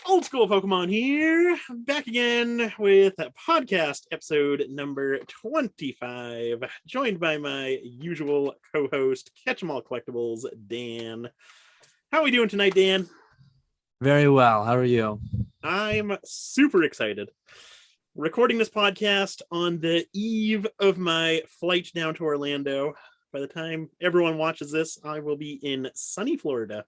Old school Pokemon here, back again with podcast episode number 25, joined by my usual co-host, Catch 'em All Collectibles, Dan. How are we doing tonight, Dan? Very well. How are you? I'm super excited. Recording this podcast on the eve of my flight down to Orlando. By the time everyone watches this, I will be in sunny Florida.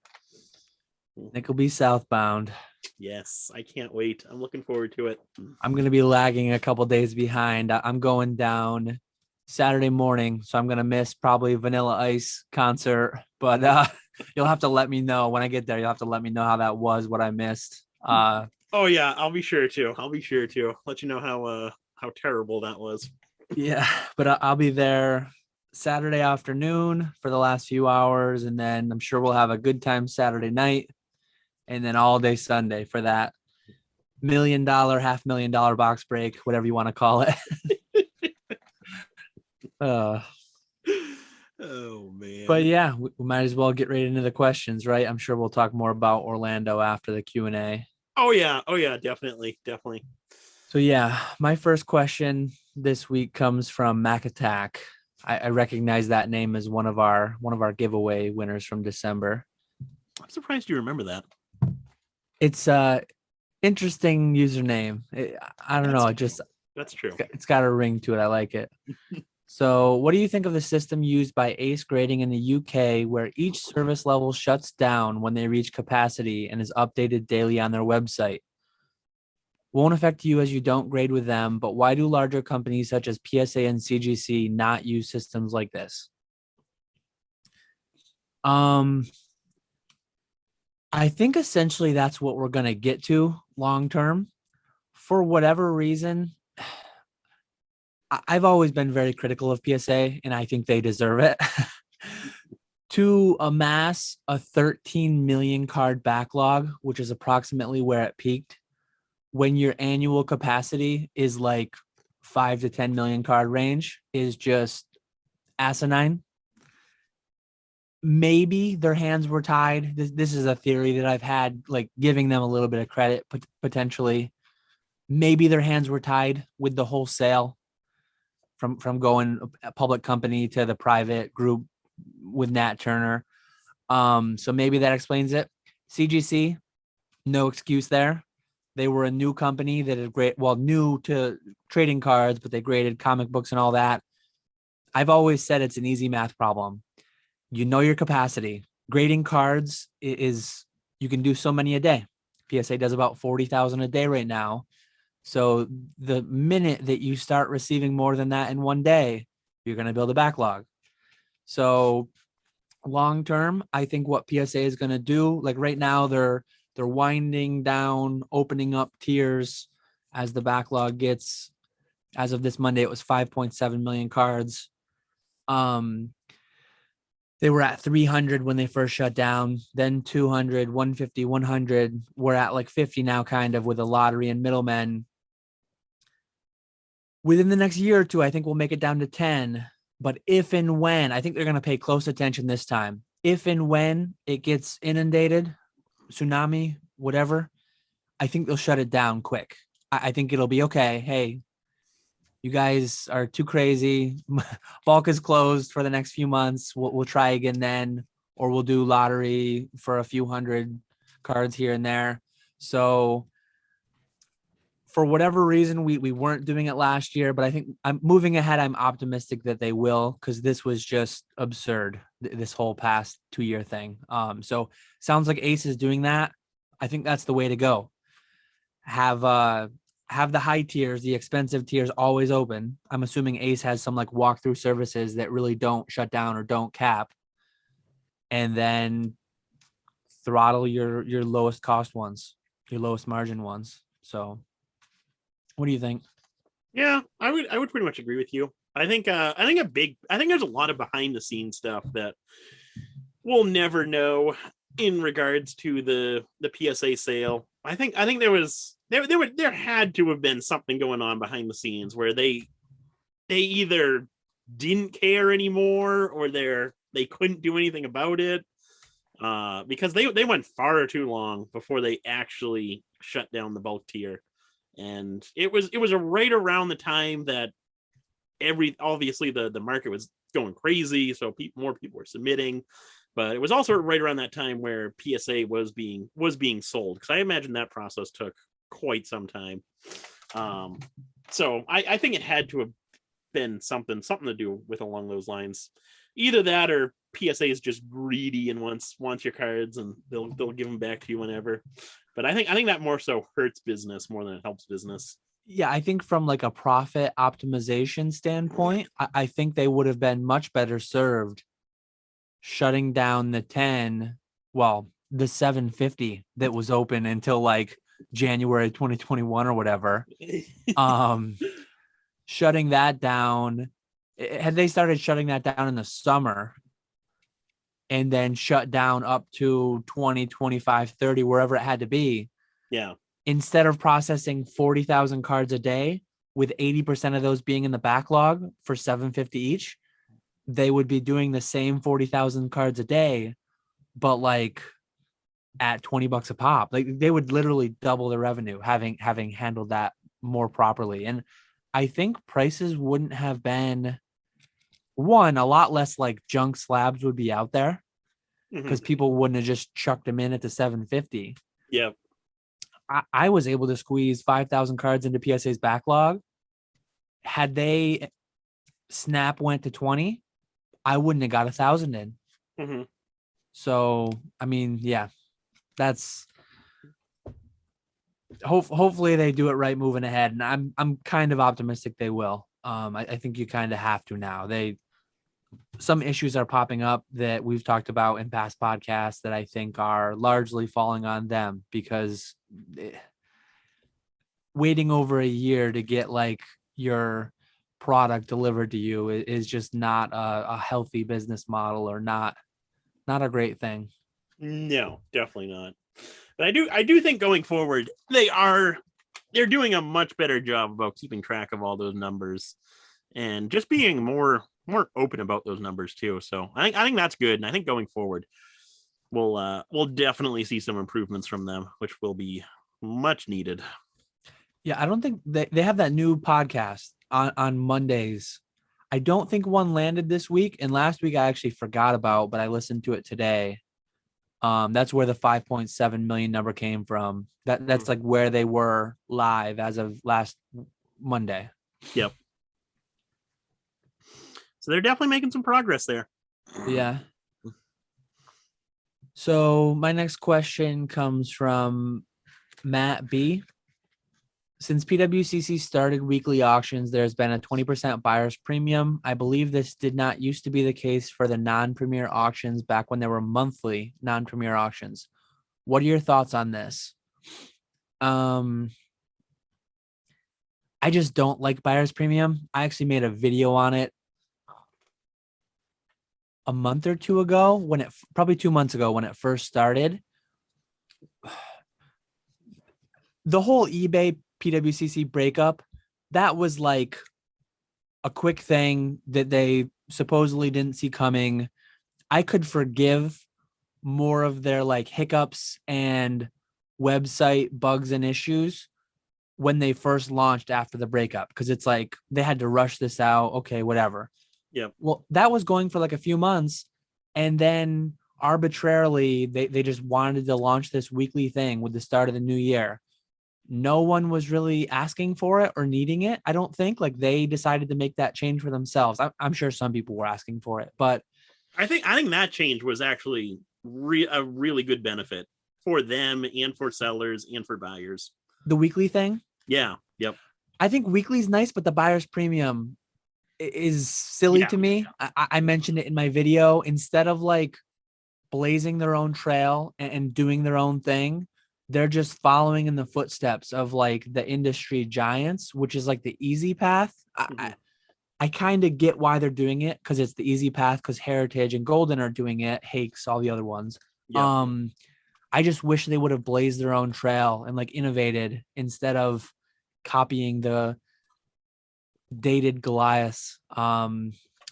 Nick will be southbound. Yes, I can't wait. I'm looking forward to it. I'm going to be lagging a couple days behind. I'm going down Saturday morning, so I'm going to miss probably Vanilla Ice concert. But you'll have to let me know when I get there. You'll have to let me know how that was, what I missed. Oh yeah, I'll be sure to. Let you know how terrible that was. Yeah, but I'll be there Saturday afternoon for the last few hours, and then I'm sure we'll have a good time Saturday night. And then all day Sunday for that $1 million, $500,000 box break, whatever you want to call it. Oh man. But yeah, we might as well get right into the questions, right? I'm sure we'll talk more about Orlando after the Q&A. Oh yeah, definitely. So yeah, my first question this week comes from Mac Attack. I recognize that name as one of our giveaway winners from December. I'm surprised you remember that. It's interesting username. I don't know. That's true. It's got a ring to it. I like it. So what do you think of the system used by Ace Grading in the UK, where each service level shuts down when they reach capacity and is updated daily on their website? Won't affect you as you don't grade with them, but why do larger companies such as PSA and CGC not use systems like this? I think essentially that's what we're going to get to long term. For whatever reason, I've always been very critical of PSA, and I think they deserve it. To amass a 13 million card backlog, which is approximately where it peaked, when your annual capacity is like 5 to 10 million card range, is just asinine. Maybe their hands were tied. This is a theory that I've had, like giving them a little bit of credit, potentially. Maybe their hands were tied with the wholesale from going a public company to the private group with Nat Turner. So maybe that explains it. CGC, no excuse there. They were a new company that is new to trading cards, but they graded comic books and all that. I've always said it's an easy math problem. You know your capacity. Grading cards is you can do so many a day. PSA does about 40,000 a day right now. So the minute that you start receiving more than that in one day, you're going to build a backlog. So long term, I think what PSA is going to do, like right now, they're winding down, opening up tiers as the backlog gets. As of this Monday, it was 5.7 million cards. They were at 300 when they first shut down, then 200, 150, 100. We're at like 50 now, kind of, with a lottery and middlemen. Within the next year or two, I think we'll make it down to 10. But if and when, I think they're going to pay close attention this time. If and when it gets inundated, tsunami, whatever, I think they'll shut it down quick. I think it'll be okay. Hey, you guys are too crazy. Bulk is closed for the next few months. We'll try again then, or we'll do lottery for a few hundred cards here and there. So for whatever reason, we weren't doing it last year, but I think I'm moving ahead. I'm optimistic that they will, because this was just absurd, this whole past 2-year thing. So sounds like Ace is doing that. I think that's the way to go. Have the high tiers, the expensive tiers always open. I'm assuming Ace has some like walkthrough services that really don't shut down or don't cap. And then throttle your lowest cost ones, your lowest margin ones. So what do you think? Yeah, I would pretty much agree with you. I think there's a lot of behind the scenes stuff that we'll never know in regards to the PSA sale. I think there had to have been something going on behind the scenes where they either didn't care anymore or they couldn't do anything about it. because they went far too long before they actually shut down the bulk tier, and it was right around the time that obviously the market was going crazy, so more people were submitting, but it was also right around that time where PSA was being sold, because I imagine that process took quite some time. So I think it had to have been something to do with along those lines. Either that or PSA is just greedy and wants your cards, and they'll give them back to you whenever. But I think that more so hurts business more than it helps business. Yeah, I think from like a profit optimization standpoint, I think they would have been much better served shutting down the 750 that was open until like January 2021 or whatever. Shutting that down, had they started shutting that down in the summer and then shut down up to 20, 25, 30, wherever it had to be. Yeah. Instead of processing 40,000 cards a day, with 80% of those being in the backlog for 750 each, they would be doing the same 40,000 cards a day, but like at $20 a pop. Like they would literally double the revenue having handled that more properly. And I think prices wouldn't have been a lot less like junk slabs would be out there, because people wouldn't have just chucked them in at the 750. Yeah. I was able to squeeze 5,000 cards into PSA's backlog. Had they snap went to 20, I wouldn't have got 1,000 in. So, I mean, yeah, that's hopefully they do it right moving ahead. And I'm kind of optimistic they will. I think you kind of have to now. Some issues are popping up that we've talked about in past podcasts that I think are largely falling on them, because waiting over a year to get like your product delivered to you is just not a healthy business model, or not a great thing. No, definitely not. But I do think going forward, they're doing a much better job about keeping track of all those numbers and just being more open about those numbers too. So I think that's good. And I think going forward, we'll definitely see some improvements from them, which will be much needed. Yeah, I don't think they have that new podcast on Mondays. I don't think one landed this week, and last week I actually forgot about, but I listened to it today. That's where the 5.7 million number came from. That's like where they were live as of last Monday. Yep. So they're definitely making some progress there. Yeah. So my next question comes from Matt B. Since PWCC started weekly auctions, there's been a 20% buyer's premium. I believe this did not used to be the case for the non-premier auctions back when there were monthly non-premier auctions. What are your thoughts on this? I just don't like buyer's premium. I actually made a video on it a month or two ago, probably 2 months ago when it first started. The whole eBay PWCC breakup, that was like a quick thing that they supposedly didn't see coming. I could forgive more of their like hiccups and website bugs and issues when they first launched after the breakup, because it's like they had to rush this out. Okay, whatever. Yeah. Well, that was going for like a few months, and then arbitrarily they just wanted to launch this weekly thing with the start of the new year. No one was really asking for it or needing it. I don't think, like, they decided to make that change for themselves. I'm sure some people were asking for it, but I think that change was actually a really good benefit for them and for sellers and for buyers. The weekly thing. Yeah. Yep. I think weekly's nice, but the buyer's premium is silly to me. I mentioned it in my video. Instead of like blazing their own trail and doing their own thing, they're just following in the footsteps of like the industry giants, which is like the easy path. I kind of get why they're doing it, because it's the easy path, because Heritage and Goldin are doing it, Hakes, all the other ones. Yep. I just wish they would have blazed their own trail and like innovated instead of copying the dated Goliath.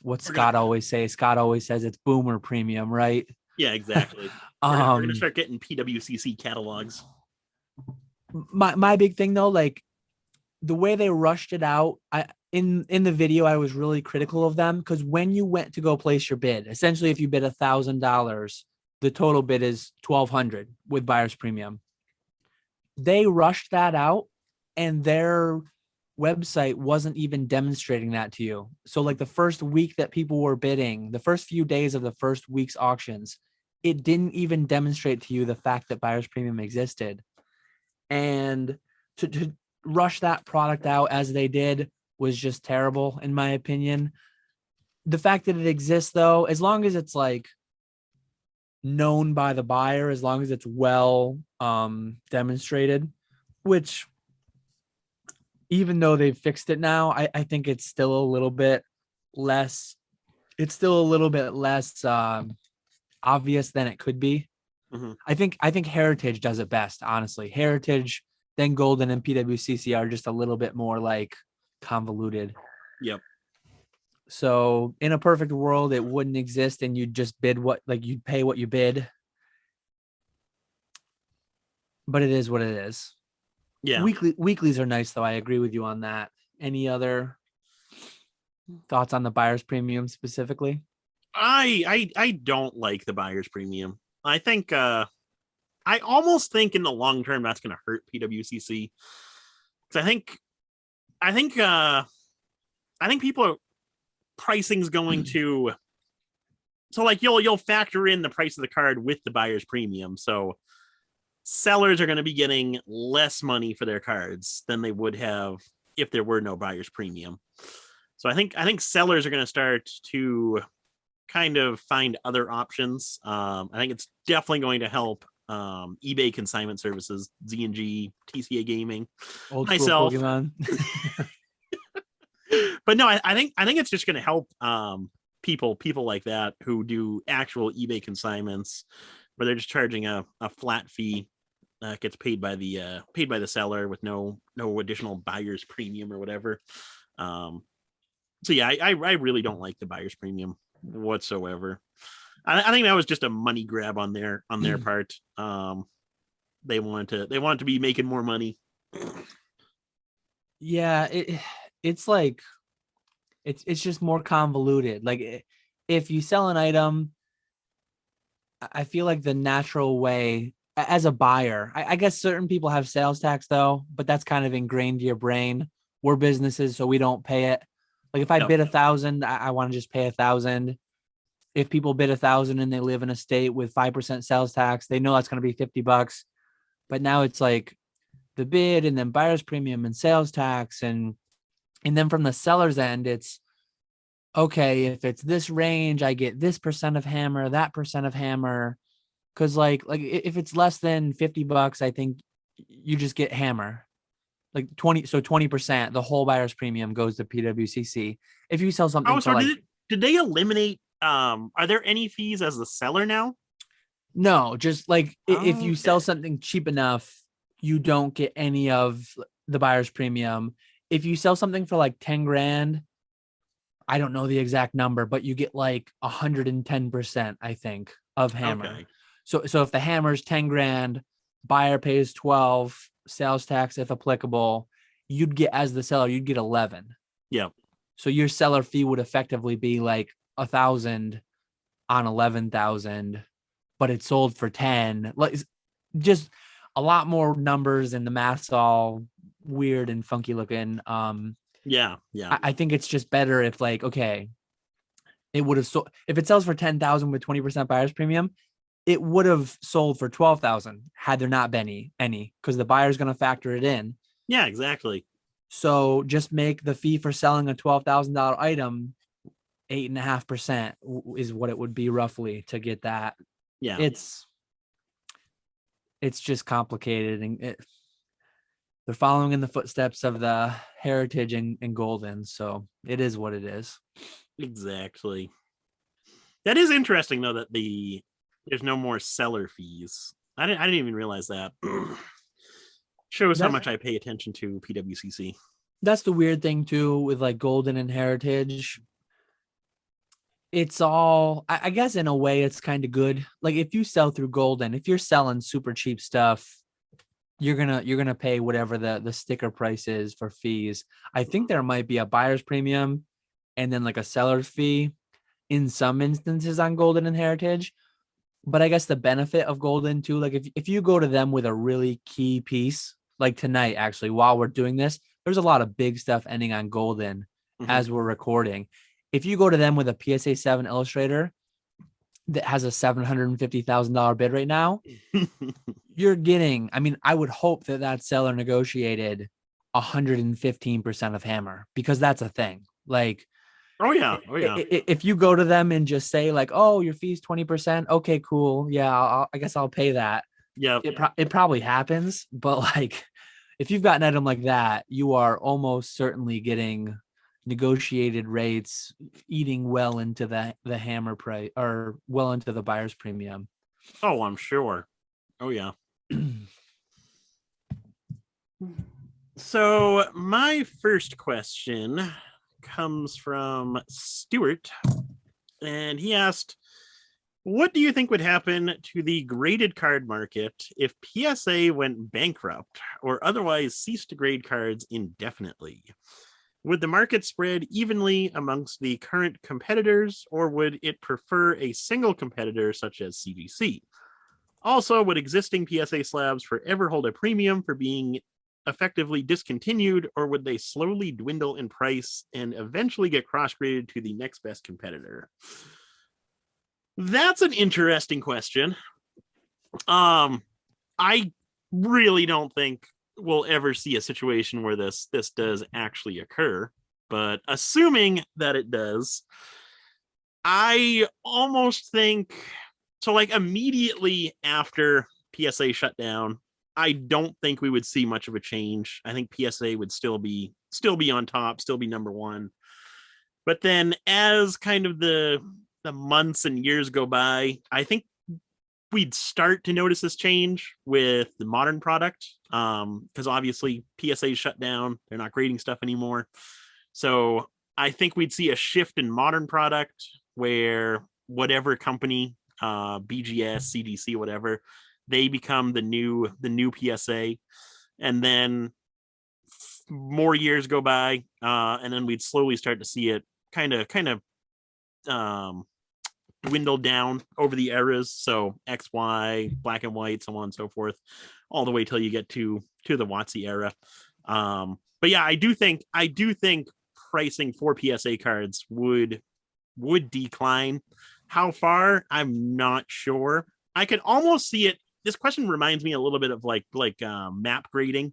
What's Scott always say? Scott always says it's boomer premium, right? Yeah, exactly. We're gonna um start getting PWCC catalogs. my big thing though, like the way they rushed it out, in the video I was really critical of them, because when you went to go place your bid, essentially if you bid $1,000, the total bid is 1,200 with buyer's premium. They rushed that out, and their website wasn't even demonstrating that to you. So like the first week that people were bidding, the first few days of the first week's auctions, it didn't even demonstrate to you the fact that buyer's premium existed. And to rush that product out as they did was just terrible, in my opinion. The fact that it exists, though, as long as it's like known by the buyer, as long as it's well demonstrated, which even though they've fixed it now, I think it's still a little bit less. It's still a little bit less obvious than it could be. Mm-hmm. I think Heritage does it best, honestly. Heritage, then Goldin and PWCC are just a little bit more like convoluted. Yep. So in a perfect world, it wouldn't exist, and you'd just bid you'd pay what you bid. But it is what it is. Yeah. Weeklies are nice, though. I agree with you on that. Any other thoughts on the buyer's premium specifically? I don't like the buyer's premium. I think I almost think in the long term that's going to hurt PWCC, because I think people are, pricing's going to, so like you'll factor in the price of the card with the buyer's premium, so sellers are going to be getting less money for their cards than they would have if there were no buyer's premium. So I think sellers are going to start to kind of find other options. I think it's definitely going to help eBay consignment services, Z&G, TCA Gaming, Old myself. School Pokemon. But no, I think it's just going to help people like that who do actual eBay consignments, where they're just charging a flat fee that gets paid by the seller with no additional buyer's premium or whatever. So yeah, I really don't like the buyer's premium whatsoever. I think that was just a money grab on their part. They wanted to be making more money. Yeah, it's like it's just more convoluted. Like if you sell an item, I feel like the natural way as a buyer, I guess certain people have sales tax though, but that's kind of ingrained to your brain. We're businesses, so we don't pay it. Like if I bid 1,000, I want to just pay 1,000. If people bid 1,000 and they live in a state with 5% sales tax, they know that's going to be $50. But now it's like the bid and then buyer's premium and sales tax, and then from the seller's end, it's okay, if it's this range, I get this percent of hammer, that percent of hammer. Cause like if it's less than $50, I think you just get hammer. Like 20%, the whole buyer's premium goes to PWCC. If you sell something for like, did they eliminate are there any fees as the seller now? no, just like if you sell something cheap enough, you don't get any of the buyer's premium. If you sell something for like 10 grand, I don't know the exact number, but you get like 110%, I think, of hammer. Okay. So if the hammer's 10 grand, buyer pays 12, sales tax if applicable, you'd get, as the seller, you'd get 11. Yeah. So your seller fee would effectively be like 1,000 on 11,000, but it's sold for 10. Like just a lot more numbers, and the math's all weird and funky looking. Yeah. I think it's just better if like, okay, it would have sold if it sells for 10,000 with 20% buyer's premium, it would have sold for 12,000 had there not been any, because the buyer's going to factor it in. Yeah, exactly. So just make the fee for selling a $12,000 item 8.5% is what it would be roughly to get that. Yeah. It's just complicated, and they're following in the footsteps of the Heritage and Goldin. So it is what it is. Exactly. That is interesting though, that there's no more seller fees. I didn't even realize that. Shows how much I pay attention to PWCC. That's the weird thing too with like Goldin and Heritage. it's all, I guess in a way it's kind of good. Like if you sell through Goldin, if you're selling super cheap stuff, you're gonna pay whatever the sticker price is for fees. I think there might be a buyer's premium and then like a seller's fee in some instances on Goldin and Heritage. But I guess the benefit of Goldin too, like if you go to them with a really key piece, like tonight, actually, while we're doing this, there's a lot of big stuff ending on Goldin as we're recording. If you go to them with a PSA 7 Illustrator that has a $750,000 bid right now, you're getting, I mean, I would hope that that seller negotiated 115% of hammer, because that's a thing. Like, Oh yeah. Oh yeah. if you go to them and just say like, oh, your fee's 20%, okay, cool, yeah, I guess I'll pay that. Yeah. It probably happens, but like, if you've got an item like that, you are almost certainly getting negotiated rates, eating well into the hammer price, or well into the buyer's premium. Oh, I'm sure. Oh yeah. So my first question comes from Stuart, and he asked, what do you think would happen to the graded card market if PSA went bankrupt or otherwise ceased to grade cards indefinitely? Would the market spread evenly amongst the current competitors, or would it prefer a single competitor such as CGC? Also, would existing PSA slabs forever hold a premium for being effectively discontinued, or would they slowly dwindle in price and eventually get cross-graded to the next best competitor? That's an interesting question. I really don't think we'll ever see a situation where this does actually occur, but assuming that it does, I almost think so. Like immediately after PSA shut down, I don't think we would see much of a change. I think PSA would still be on top, still be number one. But then as kind of the months and years go by, I think we'd start to notice this change with the modern product. Because obviously PSA shut down, they're not grading stuff anymore. So I think we'd see a shift in modern product where whatever company, BGS, CDC, whatever, they become the new PSA, and then more years go by, and then we'd slowly start to see it kind of dwindle down over the eras. So XY, black and white, so on and so forth, all the way till you get to the WotC era. But yeah, I do think pricing for PSA cards would decline. How far? I'm not sure. I could almost see it. This question reminds me a little bit of like map grading.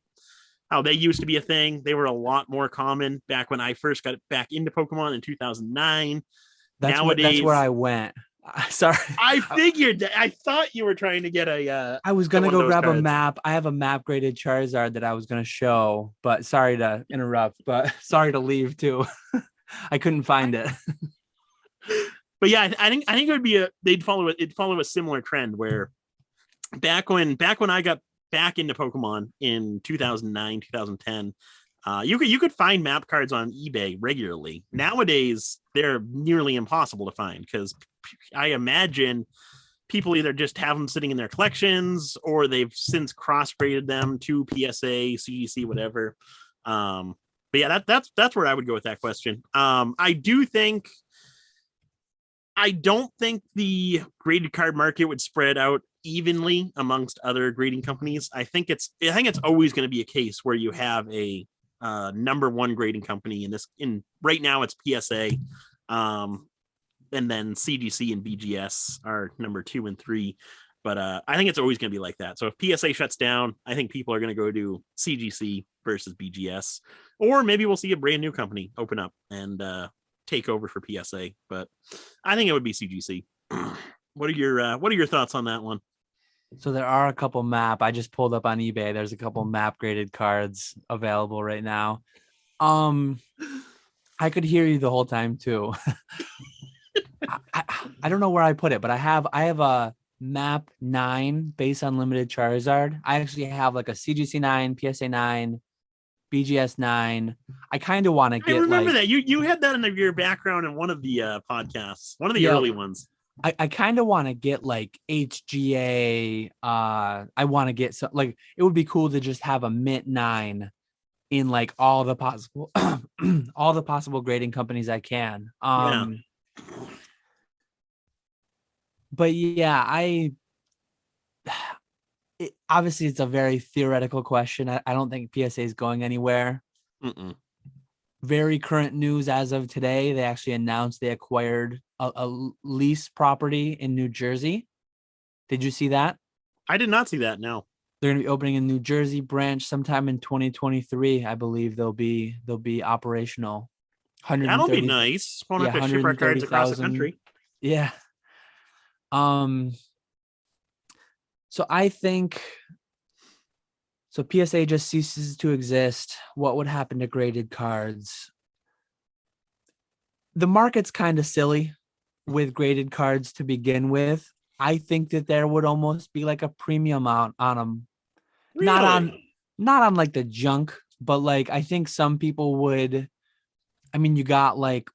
How they used to be a thing. They were a lot more common back when I first got back into Pokemon in 2009. That's where I went. Sorry. I figured that. I thought you were trying to get a. I was gonna go grab cards. a map. I have a map graded Charizard that I was gonna show, but sorry to interrupt. But sorry to leave too. I couldn't find it. But yeah, I think it would be it'd follow a similar trend where back when I got back into Pokemon in 2009, 2010, you could find map cards on eBay regularly. Nowadays, they're nearly impossible to find because I imagine people either just have them sitting in their collections or they've since cross-graded them to PSA, CGC, whatever. But yeah, that's where I would go with that question. I don't think the graded card market would spread out evenly amongst other grading companies. I think it's always going to be a case where you have a number one grading company right now it's PSA, and then CGC and BGS are number 2 and 3. But I think it's always going to be like that. So if PSA shuts down, I think people are going to go to CGC versus BGS, or maybe we'll see a brand new company open up and take over for PSA. But I think it would be CGC. What are your thoughts on that one? So there are a couple map. I just pulled up on eBay. There's a couple map graded cards available right now. I could hear you the whole time too. I don't know where I put it, but I have a map 9 base unlimited Charizard. I actually have like a CGC 9, PSA 9, BGS 9. I kind of want to I get remember like that you had that in your background in one of the podcasts, one of the Yeah. early ones. I kind of want to get like HGA. I want to get like it would be cool to just have a Mint 9 in like all the possible all the possible grading companies I can. Yeah. But yeah, obviously it's a very theoretical question. I don't think PSA is going anywhere. Mm-mm. Very current news as of today, they actually announced they acquired a lease property in New Jersey. Did you see that? I did not see that. No. They're going to be opening a New Jersey branch sometime in 2023. I believe they'll be operational. That'll be nice. Won't Yeah, have to ship our cards across the 130,000. country. Yeah. So I think so PSA just ceases to exist. What would happen to graded cards? The market's kind of silly with graded cards to begin with. I think that there would almost be like a premium on them. Really? Not on like the junk, but like I think some people would. I mean, you got like,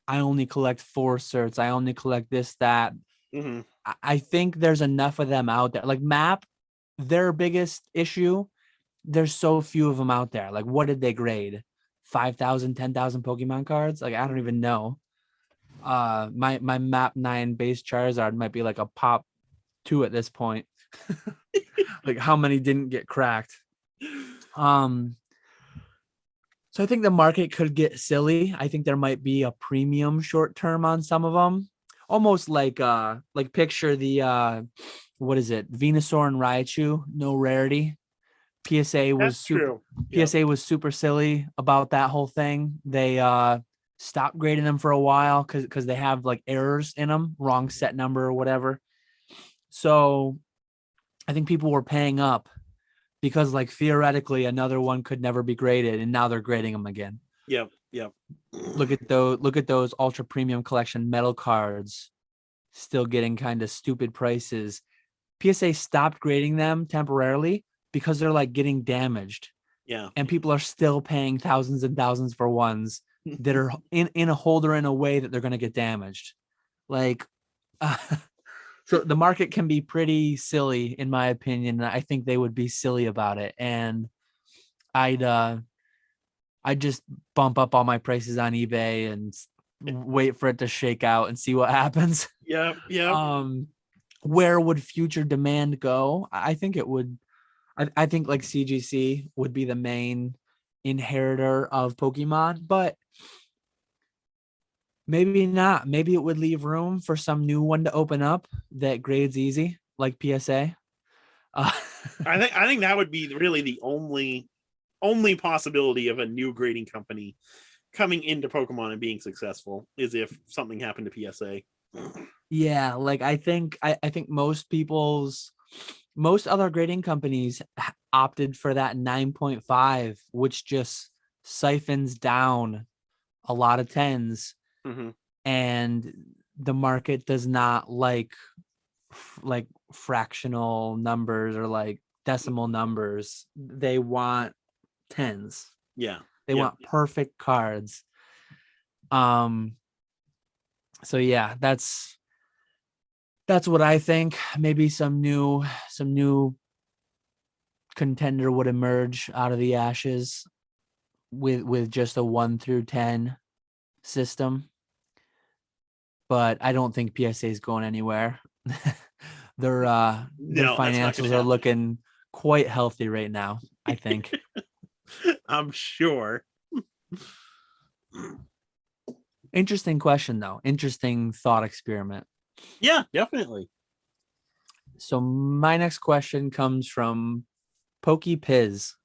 I only collect 4 certs. I only collect this, that. Mm-hmm. I think there's enough of them out there. Like Map, their biggest issue, there's so few of them out there. Like, what did they grade? 5,000, 10,000 Pokemon cards? Like, I don't even know. My Map 9 base Charizard might be like a pop 2 at this point. Like, how many didn't get cracked? So I think the market could get silly. I think there might be a premium short term on some of them. Almost like picture the what is it? Venusaur and Raichu, no rarity. PSA was super PSA was super silly about that whole thing. They stopped grading them for a while because they have like errors in them, wrong set number or whatever. So I think people were paying up because like theoretically another one could never be graded, and now they're grading them again. Yep. Look at those ultra premium collection metal cards still getting kind of stupid prices. PSA stopped grading them temporarily because they're like getting damaged. Yeah. And people are still paying thousands and thousands for ones that are in a holder in a way that they're going to get damaged. Like so the market can be pretty silly in my opinion. I think they would be silly about it, and I'd just bump up all my prices on eBay and wait for it to shake out and see what happens. Yep. Where would future demand go? I think it would. I think like CGC would be the main inheritor of Pokemon, but maybe not. Maybe it would leave room for some new one to open up that grades easy, like PSA. I think that would be really the only possibility of a new grading company coming into Pokemon and being successful is if something happened to PSA. Yeah, like I think most other grading companies opted for that 9.5, which just siphons down a lot of 10s. Mm-hmm. And the market does not like fractional numbers or like decimal numbers. They want 10s. Yeah. They want perfect cards. So yeah, that's what I think. Maybe some new contender would emerge out of the ashes with just a 1 through 10 system. But I don't think PSA is going anywhere. Their financials are looking quite healthy right now, I think. I'm sure. Interesting question, though. Interesting thought experiment. Yeah, definitely. So my next question comes from Pokey Piz.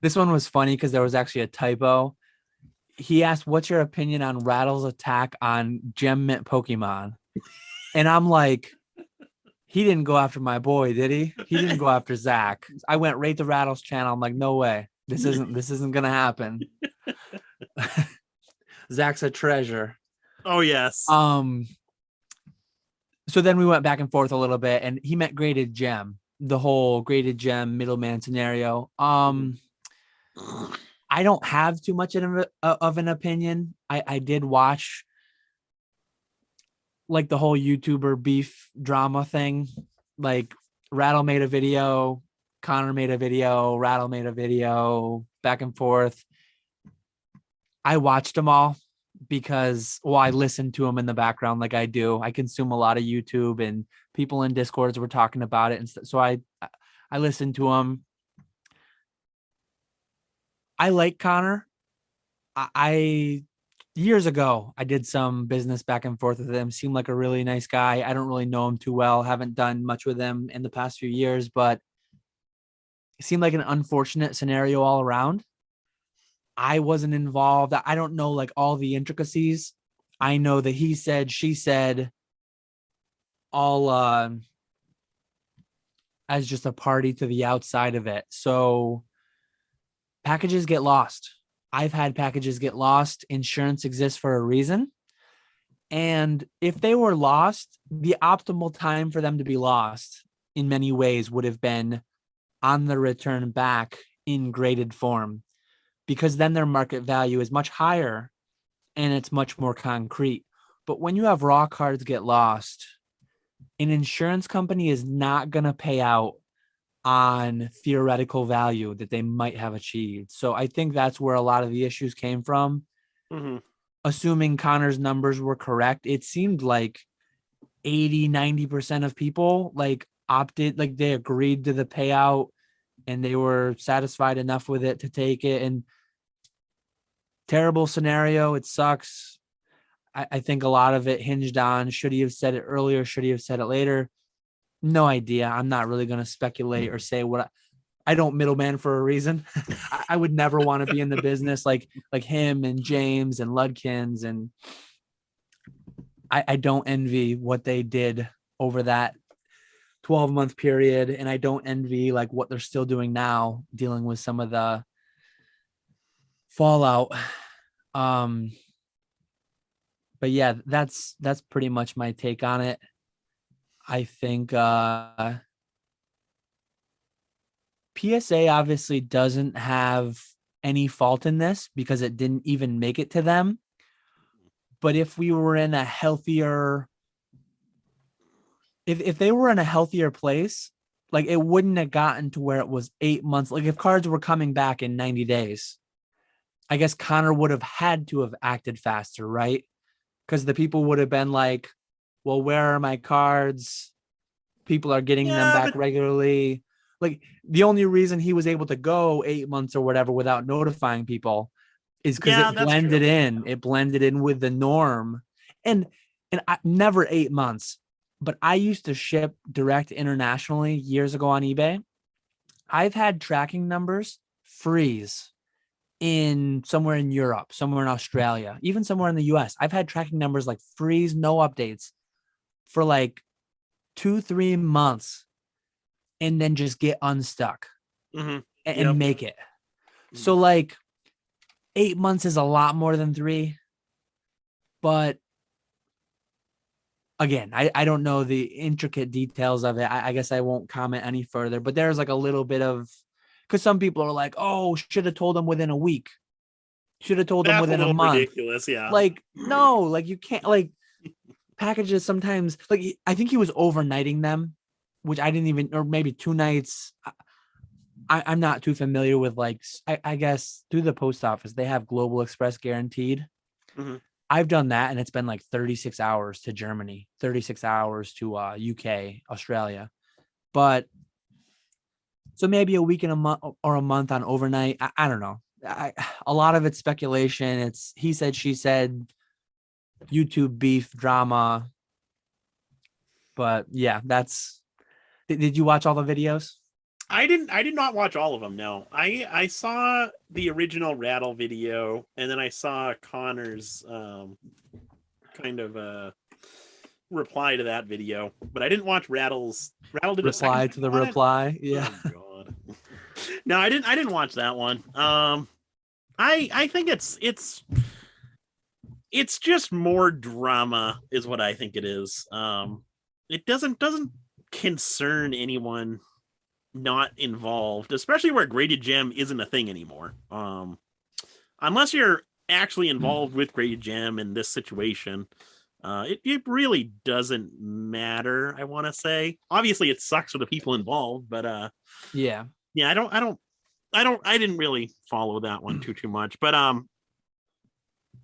This one was funny because there was actually a typo. He asked, "What's your opinion on Rattle's attack on Gem Mint Pokemon?" And I'm like, he didn't go after my boy, did he? He didn't go after Zach. I went right to Rattle's channel. I'm like, no way. This isn't gonna happen. Zach's a treasure. Oh yes. So then we went back and forth a little bit, and he meant graded gem, the whole graded gem middleman scenario. I don't have too much of an opinion. I did watch like the whole YouTuber beef drama thing. Like Rattle made a video, Connor made a video, Rattle made a video, back and forth. I watched them all because, well, I listened to them in the background like I do. I consume a lot of YouTube, and people in Discords were talking about it, and so I listened to them. I like Connor. I years ago I did some business back and forth with him. Seemed like a really nice guy. I don't really know him too well. Haven't done much with him in the past few years, but it seemed like an unfortunate scenario all around. I wasn't involved. I don't know like all the intricacies. I know that he said, she said, all as just a party to the outside of it. So packages get lost. I've had packages get lost. Insurance exists for a reason. And if they were lost, the optimal time for them to be lost in many ways would have been on the return back in graded form, because then their market value is much higher and it's much more concrete. But when you have raw cards get lost, an insurance company is not going to pay out on theoretical value that they might have achieved. So I think that's where a lot of the issues came from. Mm-hmm. Assuming Connor's numbers were correct, it seemed like 80-90% of people like opted, like they agreed to the payout and they were satisfied enough with it to take it. And terrible scenario, it sucks. I think a lot of it hinged on, should he have said it earlier, should he have said it later? No idea. I'm not really going to speculate or say what I don't middleman for a reason. I would never want to be in the business like him and James and Ludkins, and I don't envy what they did over that 12-month period, and I don't envy like what they're still doing now, dealing with some of the fallout. But yeah, that's pretty much my take on it. I think PSA obviously doesn't have any fault in this because it didn't even make it to them. But if we were in a healthier, if they were in a healthier place, like it wouldn't have gotten to where it was 8 months. Like if cards were coming back in 90 days, I guess Connor would have had to have acted faster, right? Because the people would have been like, well, where are my cards? People are getting them Yeah, back but regularly. Like the only reason he was able to go 8 months or whatever without notifying people is because yeah, it that's blended true. in. It blended in with the norm. And I, never 8 months, but I used to ship direct internationally years ago on eBay. I've had tracking numbers freeze in somewhere in Europe, somewhere in Australia, even somewhere in the US. I've had tracking numbers like freeze, no updates for like 2-3 months, and then just get unstuck Mm-hmm. and Yep. make it. So like 8 months is a lot more than 3, but again, I don't know the intricate details of it. I guess I won't comment any further, but there's like a little bit of, because some people are like, oh, should have told them within a week, should have told them That's a within a little month. ridiculous. Yeah. Like, no, like you can't, like packages sometimes, like I think he was overnighting them, which I didn't even, or maybe 2 nights. I'm not too familiar with like, I guess through the post office, they have Global Express guaranteed. Mm-hmm. I've done that and it's been like 36 hours to Germany, 36 hours to UK, Australia. But so maybe a week and a month or a month on overnight. I don't know. A lot of it's speculation. It's he said, she said, YouTube beef drama. But yeah, that's, did you watch all the videos? I didn't. I did not watch all of them. No, I saw the original Rattle video, and then I saw Connor's kind of reply to that video. But I didn't watch Rattle's. Rattle did a second Reply to the video on it. reply. Yeah. Oh God. No, I didn't. I didn't watch that one. I think it's just more drama, is what I think it is. It doesn't concern anyone not involved, especially where graded gem isn't a thing anymore. Unless you're actually involved with graded gem in this situation, it really doesn't matter. I want to say, obviously, it sucks for the people involved, but Yeah. yeah, I didn't really follow that one too much, but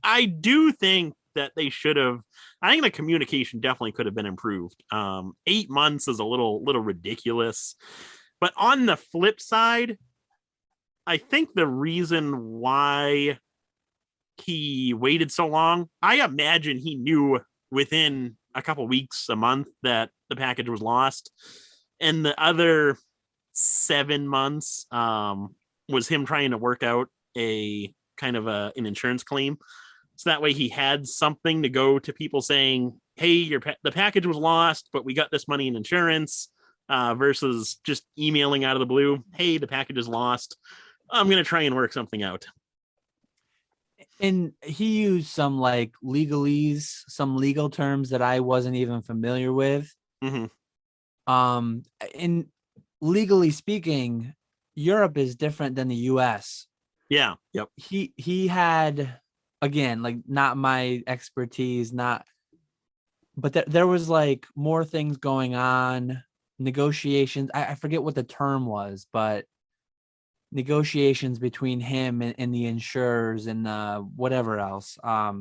I do think that they should have. I think the communication definitely could have been improved. 8 months is a little ridiculous, but on the flip side, I think the reason why he waited so long, I imagine he knew within a couple weeks, a month, that the package was lost, and the other 7 months was him trying to work out a kind of an insurance claim. So that way he had something to go to people saying, hey, the package was lost, but we got this money in insurance, versus just emailing out of the blue, hey, the package is lost. I'm going to try and work something out. And he used some like legalese, some legal terms that I wasn't even familiar with. Mm-hmm. And legally speaking, Europe is different than the US. Yeah. Yep. He had, again, like, not my expertise, but there was like more things going on, negotiations. I forget what the term was, but negotiations between him and the insurers and whatever else. I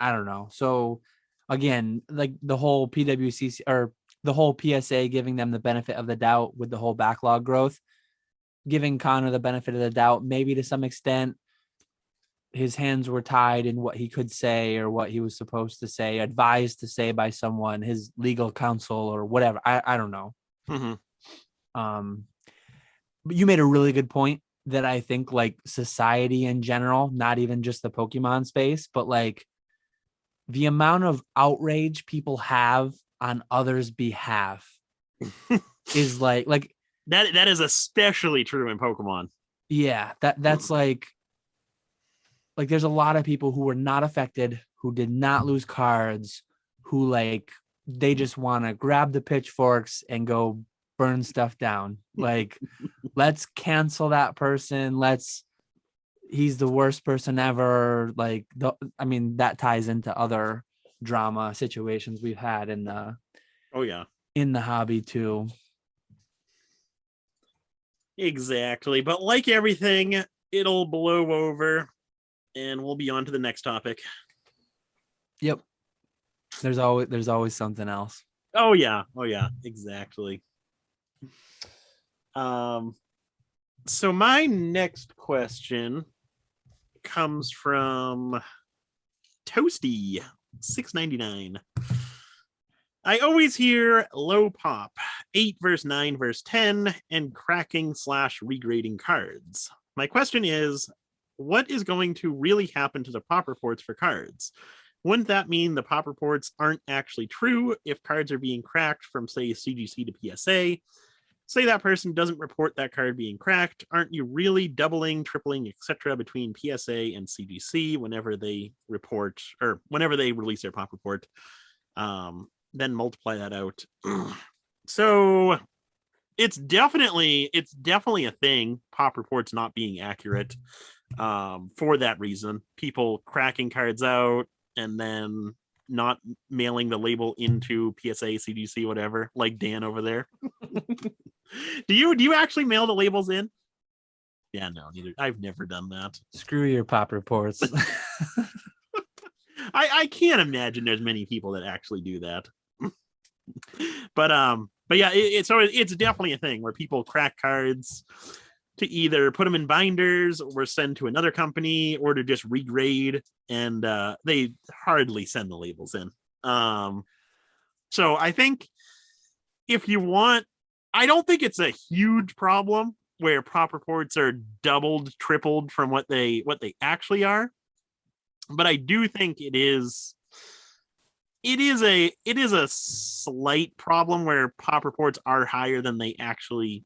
don't know. So again, like the whole PWCC or the whole PSA giving them the benefit of the doubt with the whole backlog growth, giving Connor the benefit of the doubt, maybe to some extent. His hands were tied in what he could say or what he was supposed to say, advised to say by someone, his legal counsel or whatever. I don't know. Mm-hmm. But you made a really good point that I think, like, society in general, not even just the Pokemon space, but like the amount of outrage people have on others' behalf is like that is especially true in Pokemon. Yeah, that's like there's a lot of people who were not affected, who did not lose cards, who like they just want to grab the pitchforks and go burn stuff down. Like, let's cancel that person. He's the worst person ever. Like, I mean, that ties into other drama situations we've had in the in the hobby too. Exactly. But like everything, it'll blow over and we'll be on to the next topic. Yep. There's always something else. Oh yeah. Exactly. So my next question comes from Toasty 699. I always hear low pop, 8 versus 9 versus 10, and cracking / regrading cards. My question is, what is going to really happen to the pop reports for cards? Wouldn't that mean the pop reports aren't actually true if cards are being cracked from, say, CGC to PSA? Say that person doesn't report that card being cracked. Aren't you really doubling, tripling, etc. between PSA and CGC whenever they report or whenever they release their pop report? Then multiply that out. So it's definitely a thing. Pop reports not being accurate. For that reason, people cracking cards out and then not mailing the label into PSA, CGC, whatever, like Dan over there. Do you actually mail the labels in? Yeah, no, neither. I've never done that. Screw your pop reports. I can't imagine there's many people that actually do that. but yeah, it's definitely a thing where people crack cards to either put them in binders or send to another company or to just regrade, and they hardly send the labels in. So I think if you want, I don't think it's a huge problem where pop reports are doubled, tripled from what they actually are, but I do think it is a slight problem where pop reports are higher than they actually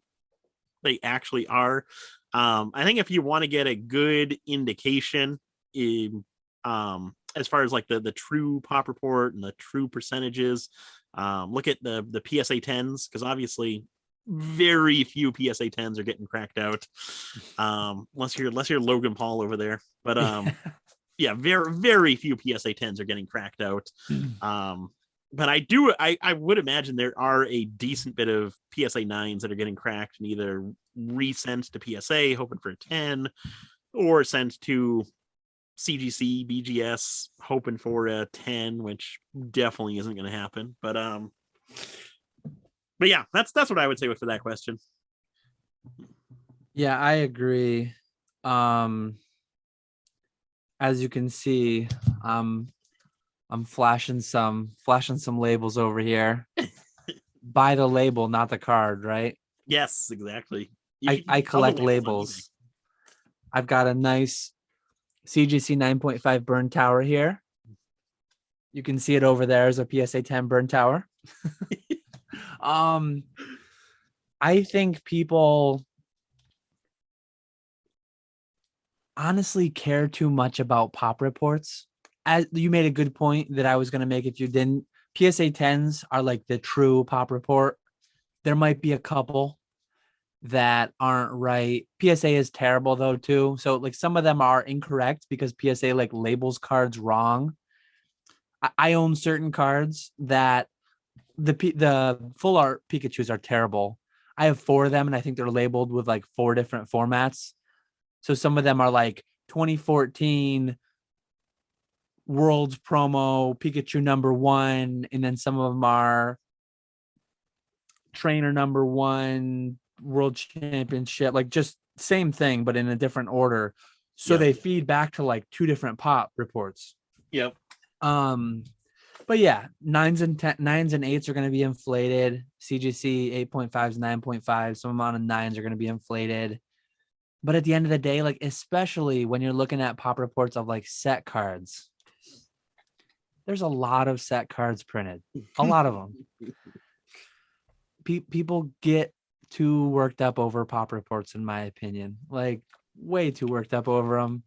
are. I think if you want to get a good indication as far as like the true pop report and the true percentages, look at the PSA 10s, because obviously very few PSA 10s are getting cracked out. Unless you're Logan Paul over there. But yeah, very, very few PSA 10s are getting cracked out. But I would imagine there are a decent bit of PSA 9s that are getting cracked and either resent to PSA, hoping for a 10, or sent to CGC, BGS, hoping for a 10, which definitely isn't going to happen. But yeah, that's what I would say for that question. Yeah, I agree. As you can see, I'm flashing some labels over here. Buy the label, not the card, right? Yes, exactly. I collect labels. I've got a nice CGC 9.5 burn tower here. You can see it over there as a PSA 10 burn tower. I think people honestly care too much about pop reports. As you made a good point that I was going to make if you didn't. PSA 10s are like the true pop report. There might be a couple that aren't right. PSA is terrible though too. So like some of them are incorrect because PSA like labels cards wrong. I own certain cards that the full art Pikachus are terrible. I have 4 of them and I think they're labeled with like 4 different formats. So some of them are like 2014 World's promo Pikachu #1, and then some of them are trainer #1 World Championship, like just same thing but in a different order. So they feed back to like 2 different pop reports. Yep. But yeah, 9s and 8s are going to be inflated. CGC 8.5s, 9.5, some amount of 9s are going to be inflated. But at the end of the day, like especially when you're looking at pop reports of like set cards, there's a lot of set cards printed, a lot of them. People get too worked up over pop reports, in my opinion, like way too worked up over them.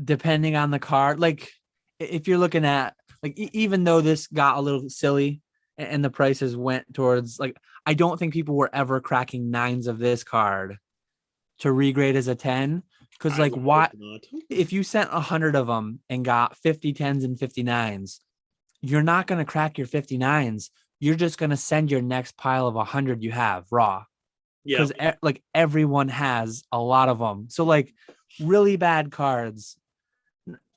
Depending on the card, like if you're looking at like even though this got a little silly and the prices went towards like, I don't think people were ever cracking 9s of this card to regrade as a 10 because like why if you sent 100 of them and got 50 10s and 59s, you're not going to crack your 59s. You're just going to send your next pile of 100 you have raw. Because like everyone has a lot of them. So like really bad cards,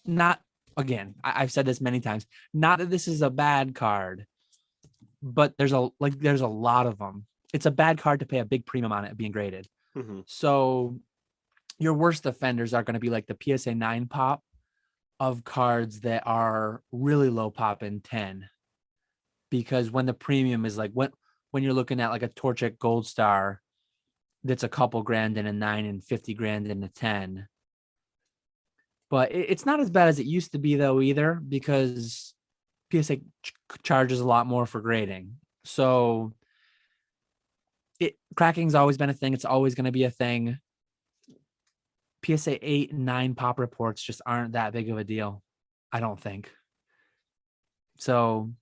not again, I've said this many times, not that this is a bad card, but there's a lot of them. It's a bad card to pay a big premium on it being graded. Mm-hmm. So your worst offenders are going to be like the PSA 9 pop of cards that are really low pop in 10. Because when the premium is like when you're looking at like a Torchic Gold Star that's a couple grand in a 9 and 50 grand in a 10. But it's not as bad as it used to be though either, because PSA charges a lot more for grading. So cracking's always been a thing. It's always going to be a thing. PSA 8 and 9 pop reports just aren't that big of a deal, I don't think. So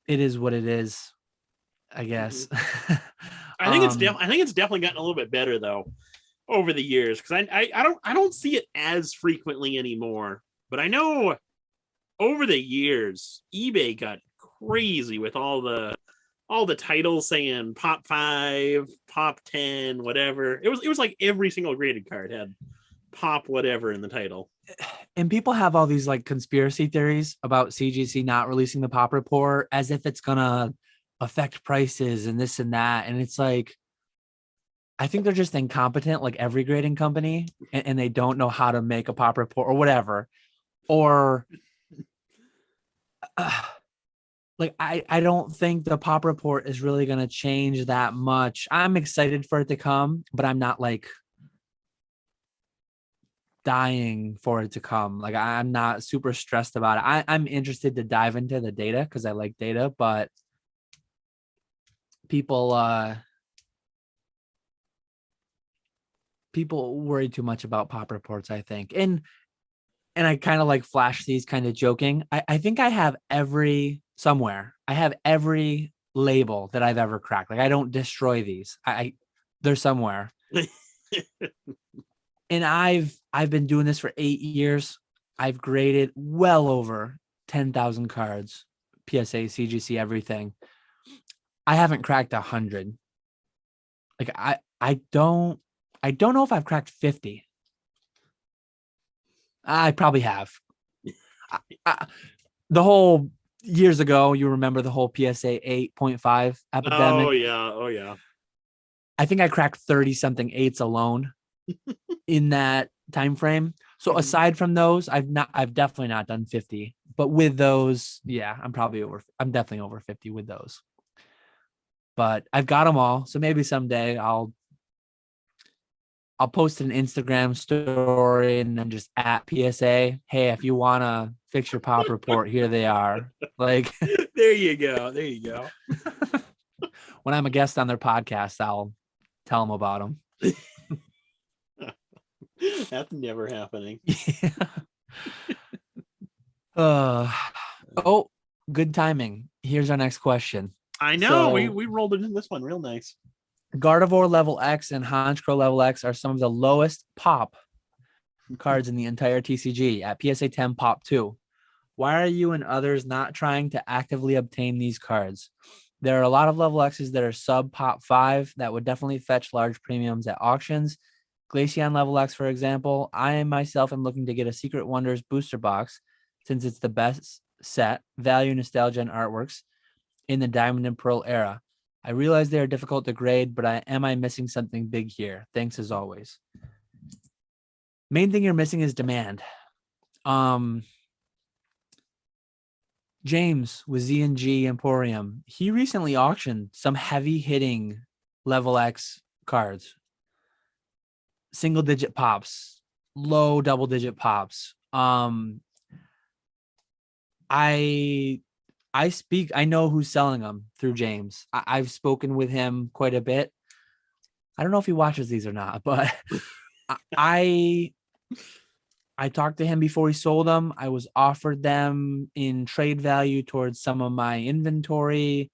it is what it is, I guess. Mm-hmm. I think it's definitely gotten a little bit better though over the years, because I don't see it as frequently anymore. But I know over the years eBay got crazy with all the titles saying pop 5, pop 10, whatever. It was like every single graded card had pop whatever in the title. And people have all these like conspiracy theories about CGC not releasing the pop report as if it's gonna affect prices and this and that. And it's like, I think they're just incompetent, like every grading company, and they don't know how to make a pop report or whatever. Or like, I don't think the pop report is really going to change that much. I'm excited for it to come, but I'm not like dying for it to come. Like I'm not super stressed about it. I'm interested to dive into the data because I like data, but people worry too much about pop reports, I think. And and I kind of like flash these kind of joking. I think I have every label that I've ever cracked. Like I don't destroy these. They're somewhere. And I've been doing this for 8 years. I've graded well over 10,000 cards, PSA, CGC, everything. I haven't cracked 100. Like I don't know if I've cracked 50. I probably have. The whole years ago, you remember the whole PSA 8.5 epidemic? Oh yeah. I think I cracked 30 something eights alone in that time frame. So aside from those, I've definitely not done 50. But with those, yeah, I'm definitely over 50 with those. But I've got them all. So maybe someday I'll post an Instagram story and then just at PSA, hey, if you want to fix your pop report, here they are. Like, there you go. When I'm a guest on their podcast, I'll tell them about them. That's never happening. Yeah. Good timing. Here's our next question. I know, we rolled into this one real nice. Gardevoir level X and Honchkrow level X are some of the lowest pop cards in the entire TCG at PSA 10 pop 2. Why are you and others not trying to actively obtain these cards? There are a lot of level X's that are sub pop 5 that would definitely fetch large premiums at auctions. Glaceon level X, for example. I myself am looking to get a Secret Wonders booster box since it's the best set, value, nostalgia, and artworks in the Diamond and Pearl era. I realize they are difficult to grade, but am I missing something big here? Thanks as always. Main thing you're missing is demand. James with Z&G Emporium, he recently auctioned some heavy hitting level X cards. Single digit pops, low double digit pops. I know who's selling them through James. I've spoken with him quite a bit. I don't know if he watches these or not, but I talked to him before he sold them. I was offered them in trade value towards some of my inventory.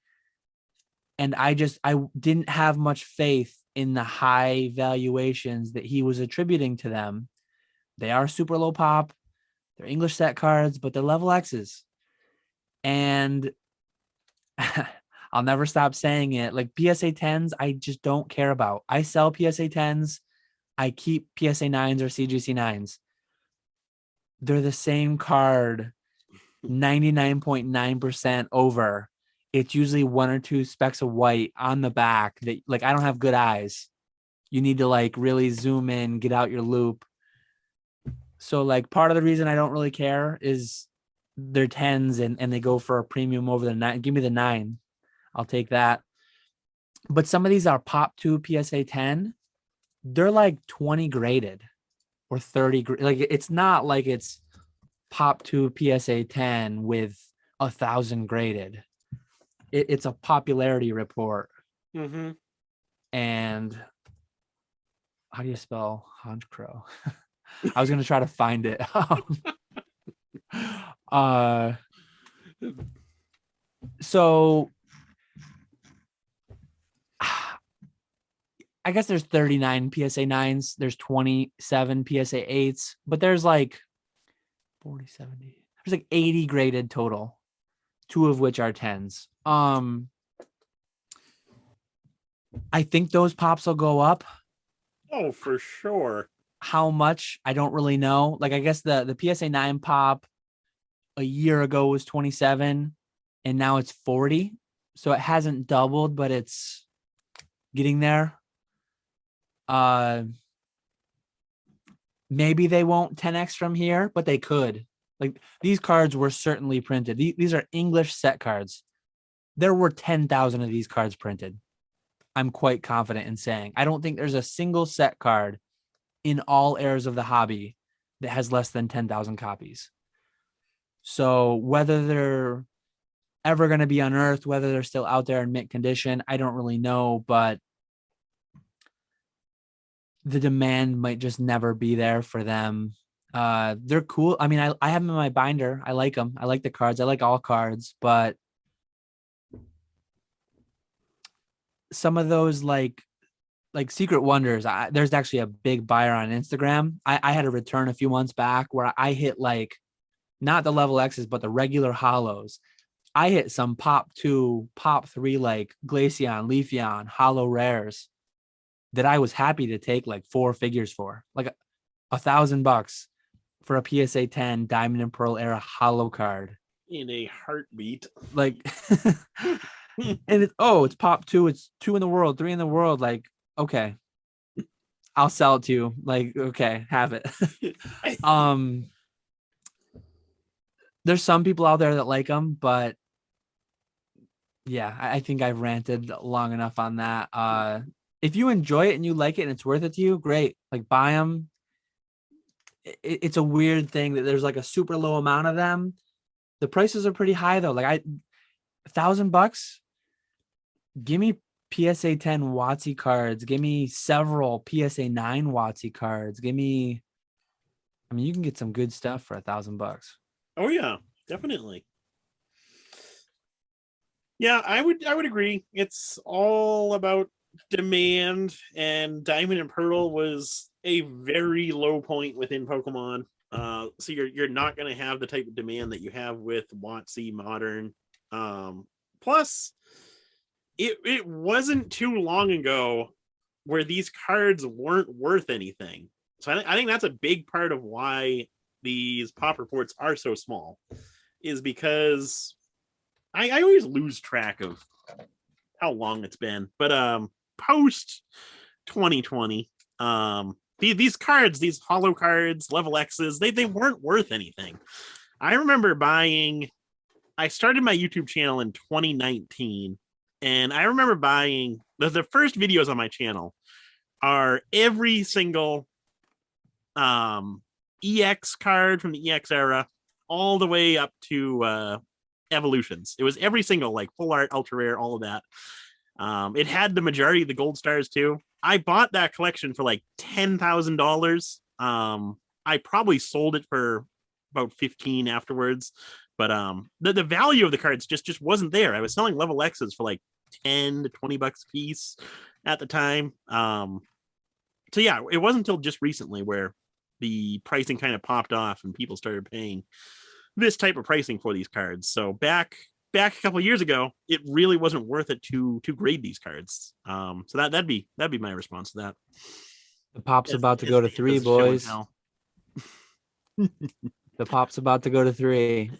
And I didn't have much faith in the high valuations that he was attributing to them. They are super low pop. They're English set cards, but they're level X's. And I'll never stop saying it. Like PSA 10s, I just don't care about. I sell PSA 10s. I keep PSA 9s or CGC 9s. They're the same card 99.9% over. It's usually 1 or 2 specks of white on the back that, like, I don't have good eyes. You need to like really zoom in, get out your loop. So like part of the reason I don't really care is they're 10s and they go for a premium over the 9. Give me the 9. I'll take that. But some of these are pop 2 PSA 10. They're like 20 graded or 30. Like it's not like it's pop 2 PSA 10 with 1,000 graded. It's a popularity report. Mm-hmm. And how do you spell Honchkrow? I was going to try to find it. So I guess there's 39 PSA 9s. There's 27 PSA 8s, but there's like 40, 70. There's like 80 graded total, 2 of which are 10s. I think those pops will go up. Oh, for sure. How much? I don't really know. Like, I guess the PSA 9 pop a year ago was 27 and now it's 40. So it hasn't doubled, but it's getting there. Maybe they won't 10x from here, but they could. Like, these cards were certainly printed. These are English set cards. There were 10,000 of these cards printed. I'm quite confident in saying. I don't think there's a single set card in all eras of the hobby that has less than 10,000 copies. So whether they're ever going to be unearthed, whether they're still out there in mint condition, I don't really know, but the demand might just never be there for them. They're cool. I mean, I have them in my binder. I like them. I like the cards. I like all cards, but some of those like Secret Wonders, there's actually a big buyer on Instagram. I had a return a few months back where I hit like not the level X's, but the regular hollows. I hit some pop 2, pop 3, like Glaceon, Leafeon, hollow rares that I was happy to take like 4 figures for, like $1,000 for a PSA 10 Diamond and Pearl era hollow card. In a heartbeat. Like, and it's pop 2, it's 2 in the world, 3 in the world. Like, okay, I'll sell it to you. Like, okay, have it. There's some people out there that like them, but yeah, I think I've ranted long enough on that. If you enjoy it and you like it and it's worth it to you, great. Like, buy them. It's a weird thing that there's like a super low amount of them. The prices are pretty high though. Like $1,000. Give me PSA 10 WotC cards. Give me several PSA 9 WotC cards. I mean, you can get some good stuff for $1,000. Oh yeah, definitely. Yeah, I would agree. It's all about demand, and Diamond and Pearl was a very low point within Pokemon. So you're not going to have the type of demand that you have with WotC Modern. Plus, it wasn't too long ago where these cards weren't worth anything. So I think that's a big part of why these pop reports are so small, is because I always lose track of how long it's been. But post 2020, these cards, these hollow cards, level X's, they weren't worth anything. I remember I started my YouTube channel in 2019, and I remember buying the first videos on my channel are every single EX card from the EX era all the way up to evolutions. It was every single, like, full art, ultra rare, all of that. It had the majority of the gold stars too. I bought that collection for like $10,000. I probably sold it for about 15 afterwards, but the value of the cards just wasn't there. I was selling level X's for like 10 to 20 bucks a piece at the time. So yeah, it wasn't until just recently where the pricing kind of popped off and people started paying this type of pricing for these cards. So back a couple of years ago, it really wasn't worth it to grade these cards. So that'd be my response to that. The pop's about to go to 3, boys. The pop's about to go to 3.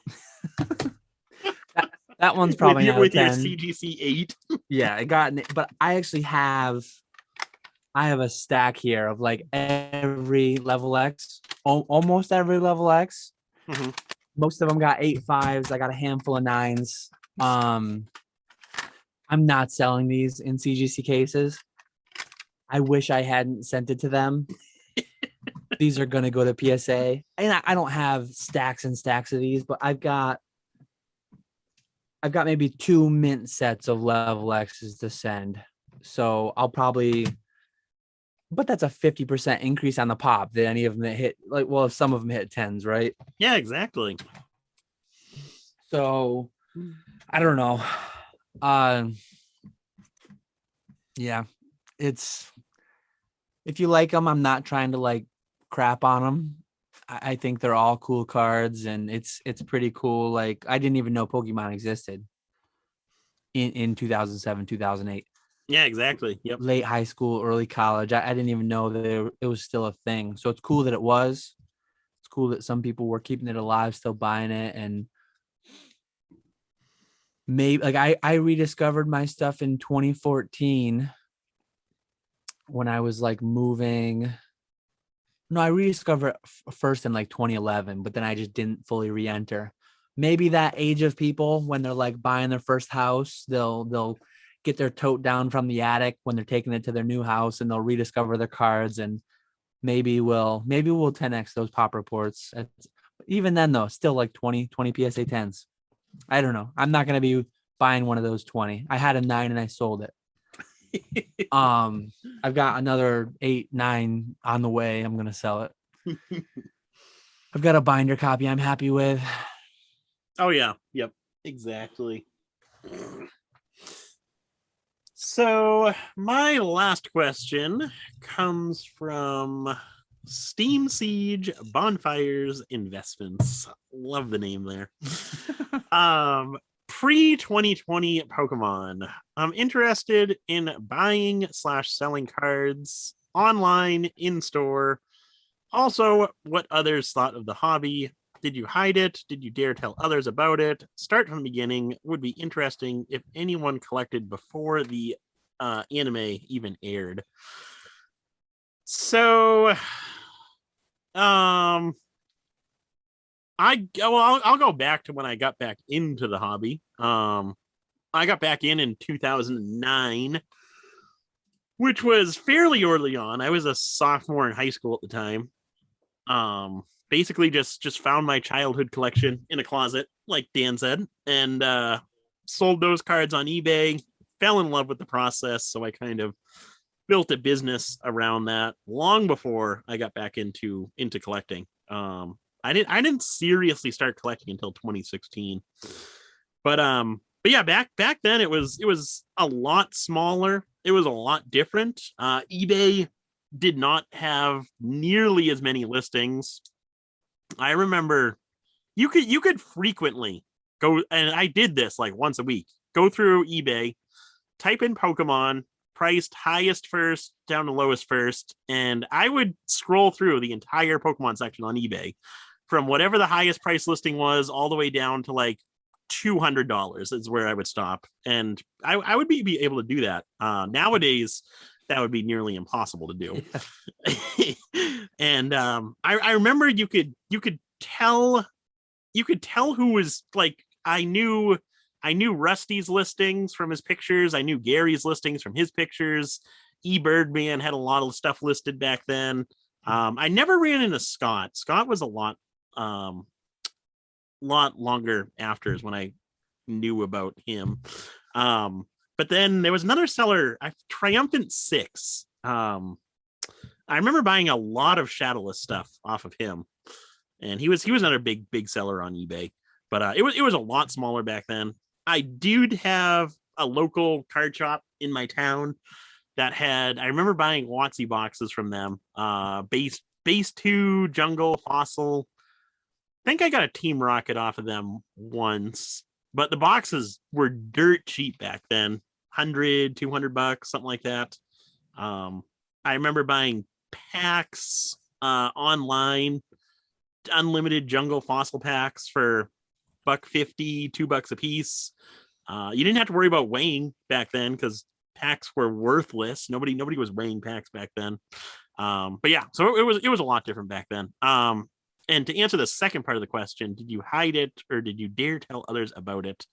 that one's probably with your CGC 8. Yeah, I got it, but I actually have a stack here of like every level X, almost every level X. Mm-hmm. Most of them got 8.5s. I got a handful of 9s. I'm not selling these in CGC cases. I wish I hadn't sent it to them. These are going to go to PSA. And I don't have stacks and stacks of these, but I've got maybe 2 mint sets of level X's to send. So I'll probably, but that's a 50% increase on the pop that any of them that hit, like, well, if some of them hit 10s, right? Yeah, exactly. So I don't know. Yeah, it's, if you like them, I'm not trying to like crap on them. I think they're all cool cards, and it's pretty cool. Like, I didn't even know Pokemon existed in 2007, 2008. Yeah, exactly. Yep. Late high school, early college. I didn't even know that it was still a thing. So it's cool that it was. It's cool that some people were keeping it alive, still buying it. And maybe, like, I rediscovered my stuff in 2014 when I was like moving. No, I rediscovered it first in like 2011, but then I just didn't fully re-enter. Maybe that age of people, when they're like buying their first house, they'll get their tote down from the attic when they're taking it to their new house, and they'll rediscover their cards, and maybe we'll 10x those pop reports. Even then though, still like 20 PSA 10s. I don't know. I'm not going to be buying one of those 20. I had a 9 and I sold it. I've got another 8, 9 on the way. I'm going to sell it. I've got a binder copy I'm happy with. Oh yeah, yep, exactly. So my last question comes from Steam Siege Bonfires Investments. Love the name there. Pre 2020 Pokemon. I'm interested in buying slash selling cards online, in store. Also, what others thought of the hobby. Did you hide it? Did you dare tell others about it? Start from the beginning. Would be interesting if anyone collected before the anime even aired. So, I'll go back to when I got back into the hobby. I got back in 2009, which was fairly early on. I was a sophomore in high school at the time. Basically just found my childhood collection in a closet, like Dan said, and sold those cards on eBay. Fell in love with the process, so I kind of built a business around that long before I got back into collecting. I didn't seriously start collecting until 2016. But yeah, back then it was a lot smaller. It was a lot different. eBay did not have nearly as many listings. I remember you could frequently go, and I did this like once a week. Go through eBay, type in Pokemon, priced highest first down to lowest first, and I would scroll through the entire Pokemon section on eBay from whatever the highest price listing was all the way down to like $200 is where I would stop, and I would be able to do that. Nowadays, that would be nearly impossible to do. Yeah. And I remember you could tell who was like I knew Rusty's listings from his pictures. I knew Gary's listings from his pictures. Birdman had a lot of stuff listed back then. I never ran into Scott. Scott was a lot longer after is when I knew about him. But then there was another seller, Triumphant 6. I remember buying a lot of Shadowless stuff off of him, and he was another big seller on eBay. But it was a lot smaller back then. I did have a local card shop in my town that had. I remember buying WotC boxes from them. Base 2, Jungle, Fossil. I think I got a Team Rocket off of them once, but the boxes were dirt cheap back then. $100-$200, something like that. I remember buying packs online, unlimited Jungle Fossil packs for $1.50, $2 a piece. You didn't have to worry about weighing back then because packs were worthless. Nobody was weighing packs back then. But yeah, so it was a lot different back then. And to answer the second part of the question, did you hide it or did you dare tell others about it?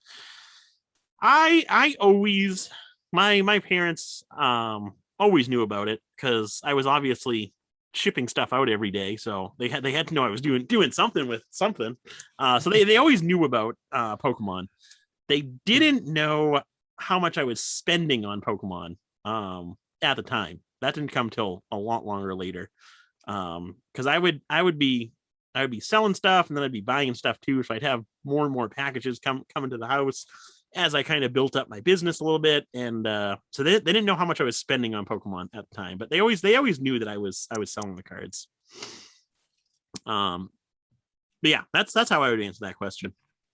I always, my parents always knew about it because I was obviously shipping stuff out every day, so they had to know I was doing something with something. So they always knew about Pokemon. They didn't know how much I was spending on Pokemon at the time. That didn't come till a lot longer later. Because I would be selling stuff and then I'd be buying stuff too. So I'd have more and more packages coming to the house as I kind of built up my business a little bit. And so they didn't know how much I was spending on Pokemon at the time, but they always knew that I was selling the cards. But yeah, that's how I would answer that question.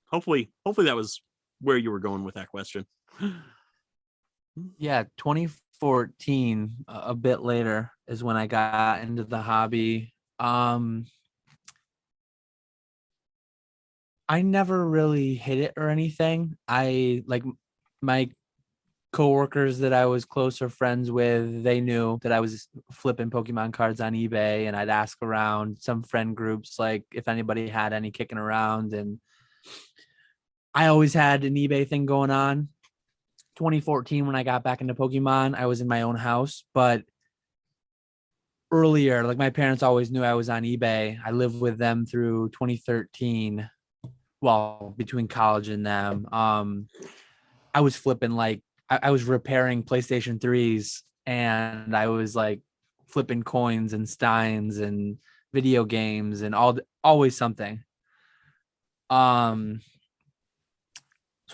Hopefully that was where you were going with that question. Yeah, 2014, a bit later, is when I got into the hobby. I never really hit it or anything. I like my coworkers that I was closer friends with, they knew that I was flipping Pokemon cards on eBay, and I'd ask around some friend groups like if anybody had any kicking around, and I always had an eBay thing going on. 2014, when I got back into Pokemon, I was in my own house, but earlier, like my parents always knew I was on eBay. I lived with them through 2013. Well, between college and them, I was flipping like I was repairing PlayStation 3s, and I was like flipping coins and steins and video games and always something. So I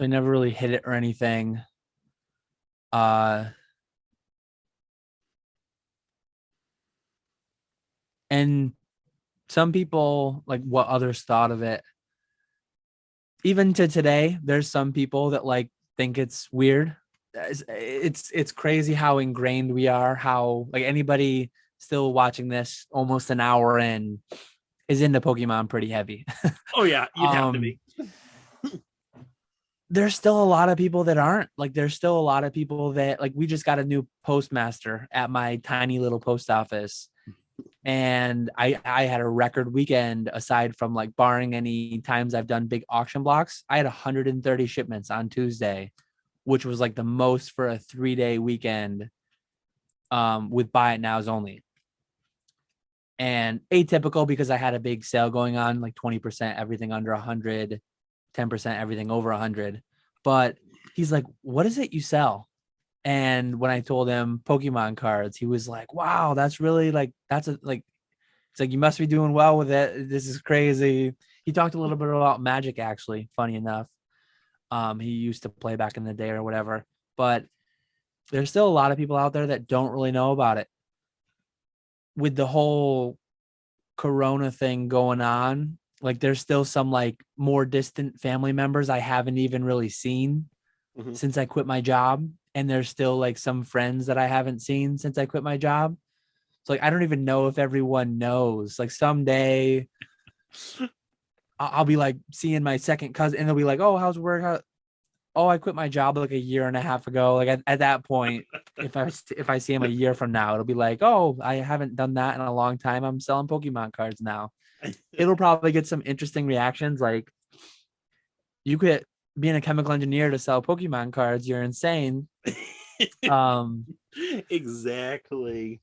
never really hit it or anything. And some people, like, what others thought of it. Even to today, there's some people that like think it's weird. It's crazy how ingrained we are, how like anybody still watching this almost an hour in is into Pokemon pretty heavy. Oh yeah, you'd have to be. There's still a lot of people that aren't. Like, there's still a lot of people that, like, we just got a new postmaster at my tiny little post office. And I had a record weekend, aside from like barring any times I've done big auction blocks. I had 130 shipments on Tuesday, which was like the most for a 3-day weekend with buy it nows only. And atypical because I had a big sale going on, like 20% everything under 100, 10% everything over 100. But he's like, what is it you sell? And when I told him Pokemon cards, he was like, wow, that's really like, it's like, you must be doing well with it. This is crazy. He talked a little bit about Magic, actually, funny enough. He used to play back in the day or whatever, but there's still a lot of people out there that don't really know about it. With the whole Corona thing going on, like, there's still some like more distant family members I haven't even really seen since I quit my job. And there's still like some friends that I haven't seen since I quit my job. So like, I don't even know if everyone knows. Like, someday I'll be like seeing my second cousin and they'll be like, oh, how's work? Oh, I quit my job like a year and a half ago. Like, at that point, if I see him a year from now, it'll be like, oh, I haven't done that in a long time. I'm selling Pokemon cards now. It'll probably get some interesting reactions. Like, you quit being a chemical engineer to sell Pokemon cards. You're insane. Exactly.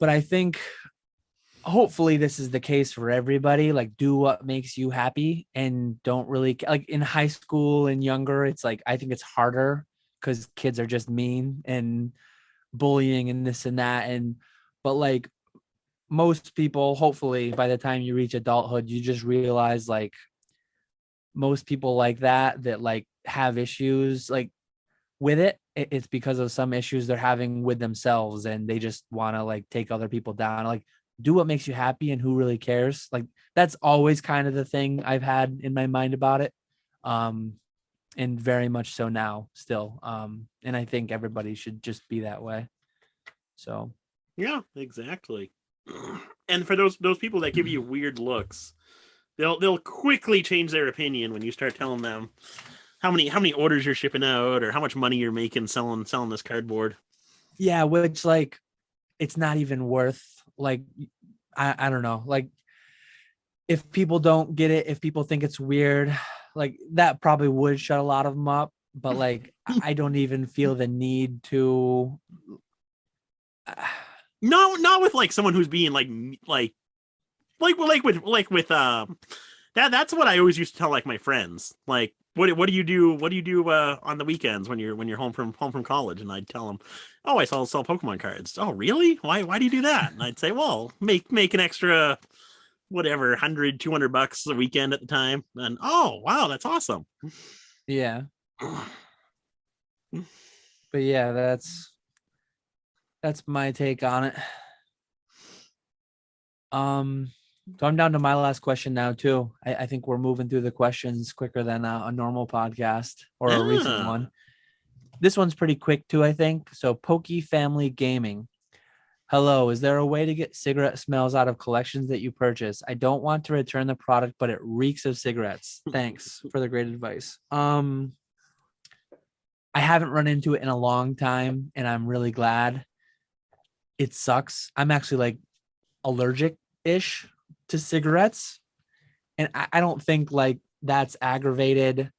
But I think hopefully this is the case for everybody. Like, do what makes you happy and don't really, like, in high school and younger, it's like, I think it's harder because kids are just mean and bullying and this and that. But like, most people, hopefully by the time you reach adulthood, you just realize like most people like that like have issues like with it's because of some issues they're having with themselves, and they just want to like take other people down. Like, do what makes you happy, and who really cares? Like, that's always kind of the thing I've had in my mind about it. And very much so now still. And I think everybody should just be that way. So yeah, exactly. And for those people that give you weird looks, they'll quickly change their opinion when you start telling them how many orders you're shipping out or how much money you're making selling this cardboard. Yeah, which, like, it's not even worth, like, I don't know. Like, if people don't get it, if people think it's weird, like, that probably would shut a lot of them up. But like, I don't even feel the need to. No, not with like someone who's being like with that's what I always used to tell like my friends. Like, what do you do on the weekends when you're home from college? And I'd tell them, oh, I sell Pokemon cards. Oh, really? Why do you do that? And I'd say, well, make an extra whatever $100-200 a weekend at the time. And oh wow, that's awesome. Yeah. But yeah, that's my take on it. So I'm down to my last question now too. I think we're moving through the questions quicker than a normal podcast or a recent one. This one's pretty quick too, I think. So Poke Family Gaming. Hello, is there a way to get cigarette smells out of collections that you purchase? I don't want to return the product, but it reeks of cigarettes. Thanks for the great advice. I haven't run into it in a long time, and I'm really glad. It sucks. I'm actually like allergic-ish to cigarettes, and I don't think like that's aggravated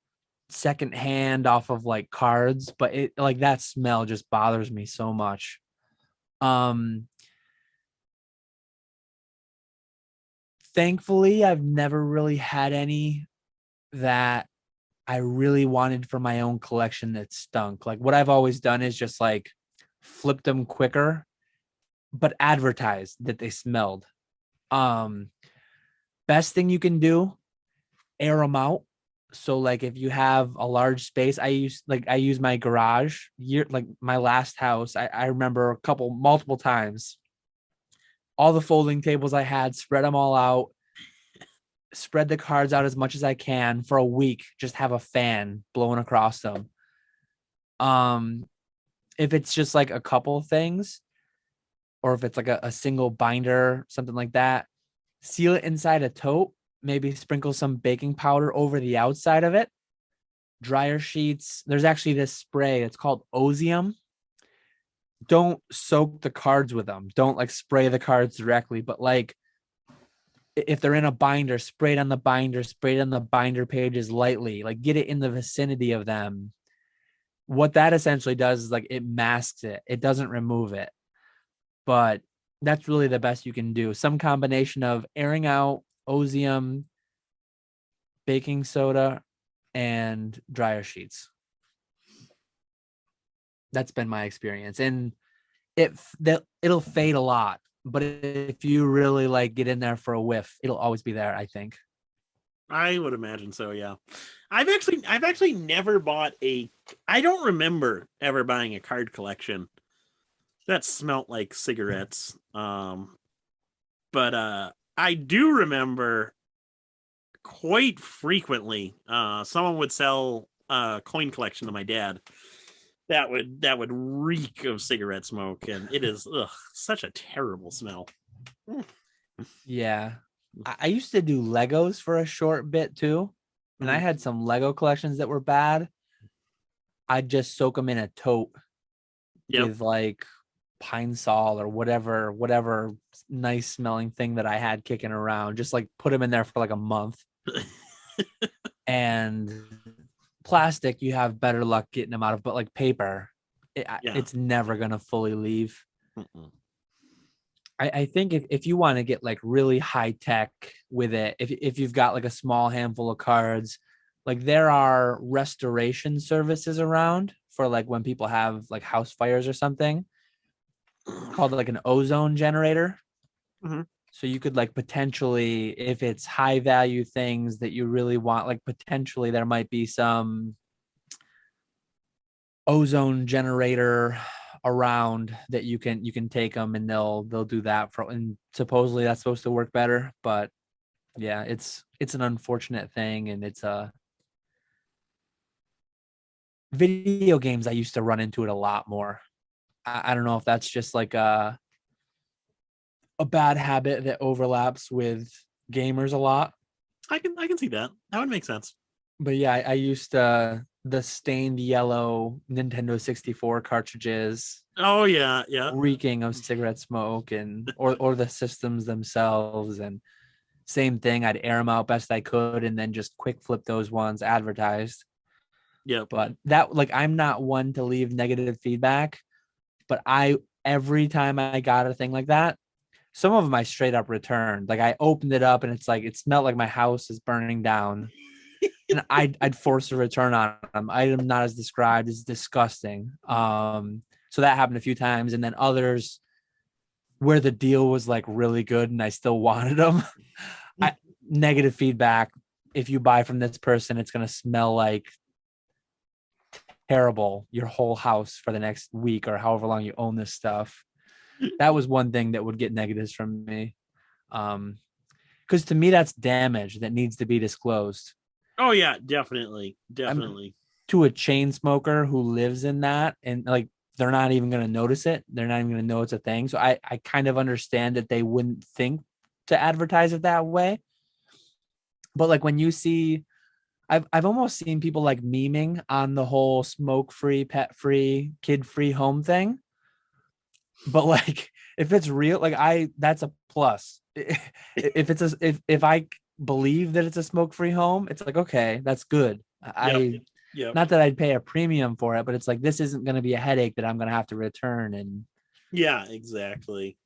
secondhand off of like cards, but it, like, that smell just bothers me so much. Thankfully I've never really had any that I really wanted for my own collection that stunk. Like, what I've always done is just like flipped them quicker, but advertised that they smelled. Best thing you can do, air them out. So like if you have a large space, I use my garage like my last house. I remember multiple times, all the folding tables I had, spread them all out, spread the cards out as much as I can for a week, just have a fan blowing across them. If it's just like a couple things, or if it's like a single binder, something like that, seal it inside a tote, maybe sprinkle some baking powder over the outside of it. Dryer sheets. There's actually this spray. It's called Ozium. Don't soak the cards with them. Don't like spray the cards directly, but like if they're in a binder, spray it on the binder, spray it on the binder pages lightly, like get it in the vicinity of them. What that essentially does is like it masks it. It doesn't remove it. But that's really the best you can do. Some combination of airing out, Ozium, baking soda, and dryer sheets. That's been my experience. And it'll fade a lot. But if you really like get in there for a whiff, it'll always be there, I think. I would imagine so, yeah. I've actually never bought I don't remember ever buying a card collection that smelt like cigarettes. But I do remember quite frequently someone would sell a coin collection to my dad that would reek of cigarette smoke, and it is such a terrible smell. Yeah. I used to do Legos for a short bit too, and I had some Lego collections that were bad. I'd just soak them in a tote with like Pine Sol or whatever nice smelling thing that I had kicking around. Just like put them in there for like a month. And plastic, you have better luck getting them out of, but like paper, it's never gonna fully leave. I think if you want to get like really high tech with it, if you've got like a small handful of cards, like there are restoration services around for like when people have like house fires or something, called like an ozone generator. So you could like potentially, if it's high value things that you really want, like potentially there might be some ozone generator around that you can take them and they'll do that for, and supposedly that's supposed to work better. But yeah, it's an unfortunate thing, and it's video games. I used to run into it a lot more. I don't know if that's just like a bad habit that overlaps with gamers a lot. I can see that. That would make sense. But yeah, I used the stained yellow Nintendo 64 cartridges. Oh yeah, yeah. Reeking of cigarette smoke and or the systems themselves. And same thing, I'd air them out best I could and then just quick flip those ones advertised. Yeah. But that, like, I'm not one to leave negative feedback, but every time I got a thing like that, some of them I straight up returned. Like I opened it up and it's like it smelled like my house is burning down. And I'd force a return on them. Item not as described is disgusting. So that happened a few times, and then others where the deal was like really good and I still wanted them. Negative feedback. If you buy from this person, it's gonna smell like terrible your whole house for the next week or however long you own this stuff. That was one thing that would get negatives from me. Because to me, that's damage that needs to be disclosed. Oh yeah, definitely. To a chain smoker who lives in that, and like they're not even going to notice it. They're not even going to know it's a thing. So I kind of understand that they wouldn't think to advertise it that way. But like when you see, I've almost seen people like memeing on the whole smoke-free, pet-free, kid-free home thing. But like if it's real, like that's a plus. If I believe that it's a smoke-free home, it's like, okay, that's good. Yep. Not that I'd pay a premium for it, but it's like this isn't going to be a headache that I'm going to have to return. And yeah, exactly.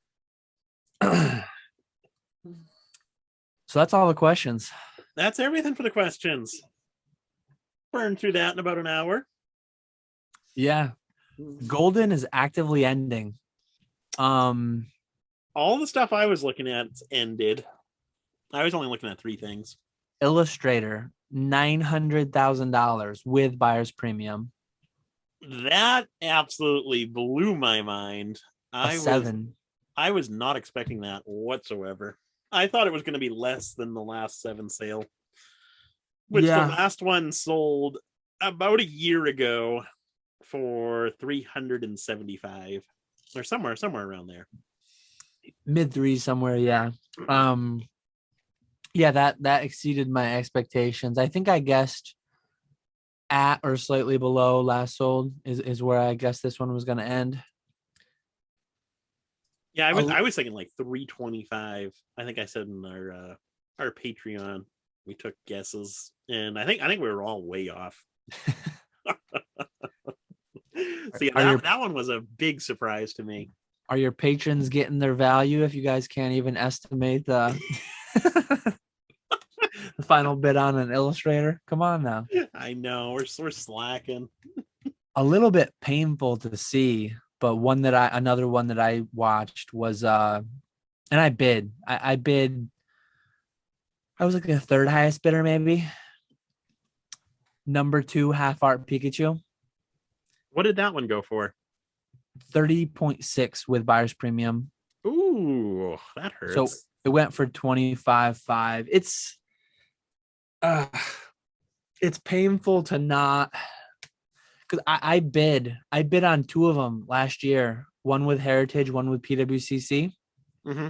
So that's all the questions. That's everything for the questions. Burn through that in about an hour. Yeah. Goldin is actively ending. all the stuff I was looking at ended. I was only looking at 3 things. Illustrator, $900,000 with buyer's premium. That absolutely blew my mind. A 7. I was not expecting that whatsoever. I thought it was going to be less than the last 7 sale, which the last one sold about a year ago for 375 or somewhere around there. Mid 3 somewhere, yeah. Yeah, that exceeded my expectations. I think I guessed at or slightly below last sold is where I guess this one was going to end. Yeah, I was thinking like 325. I think I said in our Patreon we took guesses, and I think we were all way off. So yeah, that one was a big surprise to me. Are your patrons getting their value if you guys can't even estimate the the final bid on an Illustrator? Come on now. I know we're slacking. A little bit painful to see, but another one that I watched was and I bid. I bid. I was like the 3rd highest bidder, maybe. Number 2 half art Pikachu. What did that one go for? 30.6 with buyer's premium. Ooh, that hurts. So it went for 25.5. It's painful to not, because I bid on 2 of them last year. One with Heritage, one with PWCC. Mm-hmm.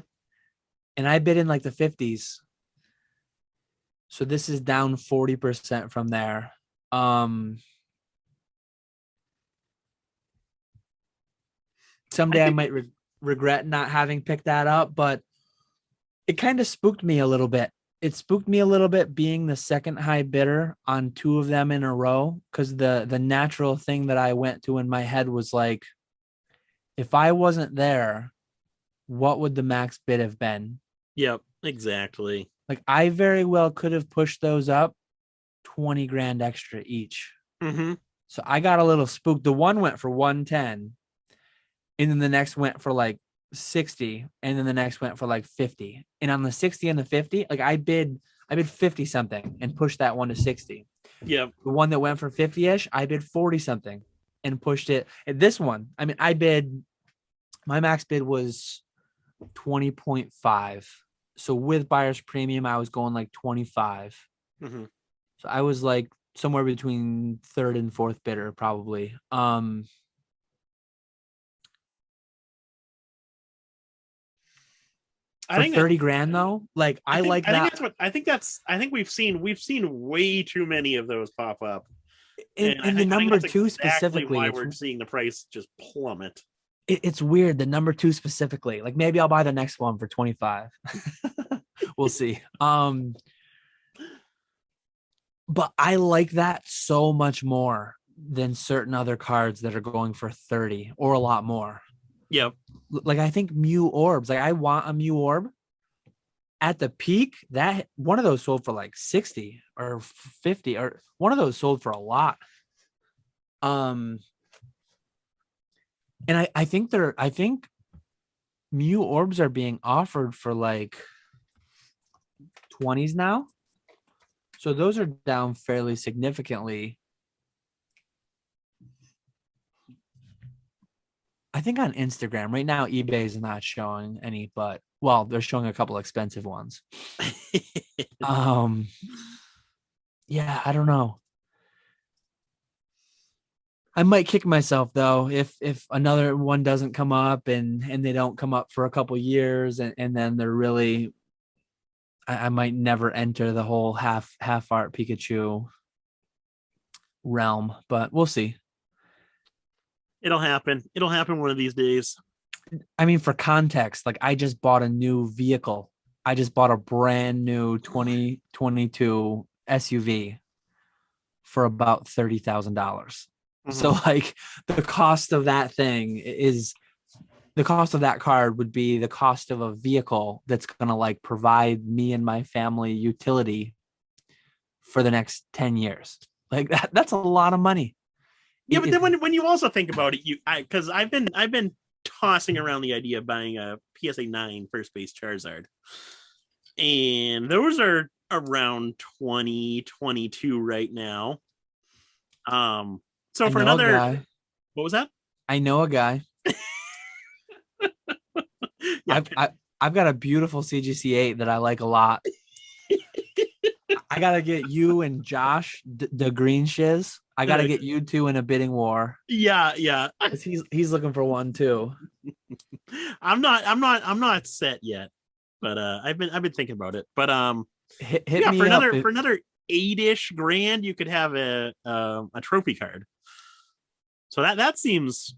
And I bid in like the 50s. So this is down 40% from there. Someday I might regret not having picked that up, but it kind of spooked me a little bit. It spooked me a little bit being the 2nd high bidder on 2 of them in a row, because the natural thing that I went to in my head was like, if I wasn't there, what would the max bid have been? Yep, exactly. Like I very well could have pushed those up 20 grand extra each. Mm-hmm. So I got a little spooked. The one went for 110, and then the next went for like 60, and then the next went for like 50. And on the 60 and the 50, like I bid 50 something and pushed that one to 60. Yep. The one that went for 50-ish, I bid 40 something and pushed it. And this one, I mean, my max bid was 20.5. So with buyer's premium, I was going like 25. Mm-hmm. So I was like somewhere between 3rd and 4th bidder, probably. For 30 grand though, like I think we've seen way too many of those pop up. And the number 2 specifically, why we're seeing the price just plummet. It's weird. The number 2 specifically, like maybe I'll buy the next one for 25. We'll see. But I like that so much more than certain other cards that are going for 30 or a lot more. Yep. Like I think Mew Orbs, like I want a Mew Orb. At the peak, that one of those sold for like 60 or 50, or one of those sold for a lot. And I think Mew Orbs are being offered for like 20s now. So those are down fairly significantly. I think on Instagram right now, eBay is not showing any, but well, they're showing a couple expensive ones. Yeah, I don't know. I might kick myself though if another one doesn't come up and they don't come up for a couple years and then they're really, I might never enter the whole half art Pikachu realm, but we'll see. It'll happen one of these days. I mean, for context, like I just bought a new vehicle. I just bought a brand new 2022 SUV for about $30,000. Mm-hmm. So like the cost of that thing is the cost of that card would be the cost of a vehicle that's going to like provide me and my family utility for the next 10 years. Like that's a lot of money. Yeah, but then when you also think about it, because I've been tossing around the idea of buying a PSA 9 first base Charizard. And those are around 2022 right now. So I for know a another, guy. what was that? I know a guy. Yeah. I've got a beautiful CGC8 that I like a lot. I gotta get you and Josh, the green shiz. I gotta get you two in a bidding war. Yeah. 'Cause he's looking for one too. I'm not set yet, but I've been thinking about it. But Hit yeah, me for up. another 8-ish grand, you could have a trophy card. So that seems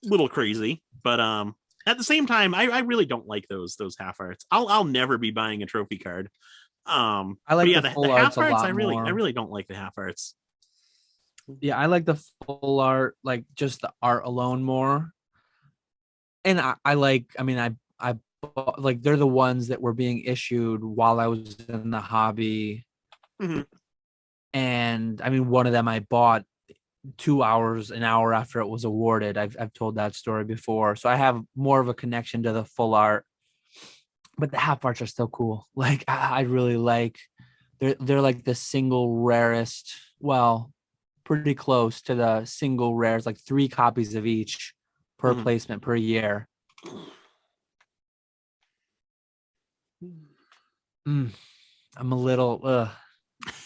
a little crazy, but at the same time, I really don't like those half arts. I'll never be buying a trophy card. I But like yeah, the the full half arts a arts, I lot really more. don't like the half arts. Yeah, I like the full art, like just the art alone more. And I like, I mean, I bought, like they're the ones that were being issued while I was in the hobby. Mhm. And I mean, one of them I bought 2 hours, an hour after it was awarded. I've told that story before. So I have more of a connection to the full art. But the half arts are still cool. Like I really like they're like the single rarest, well, pretty close to the single rares, like 3 copies of each per Mhm. placement per year. I'm a little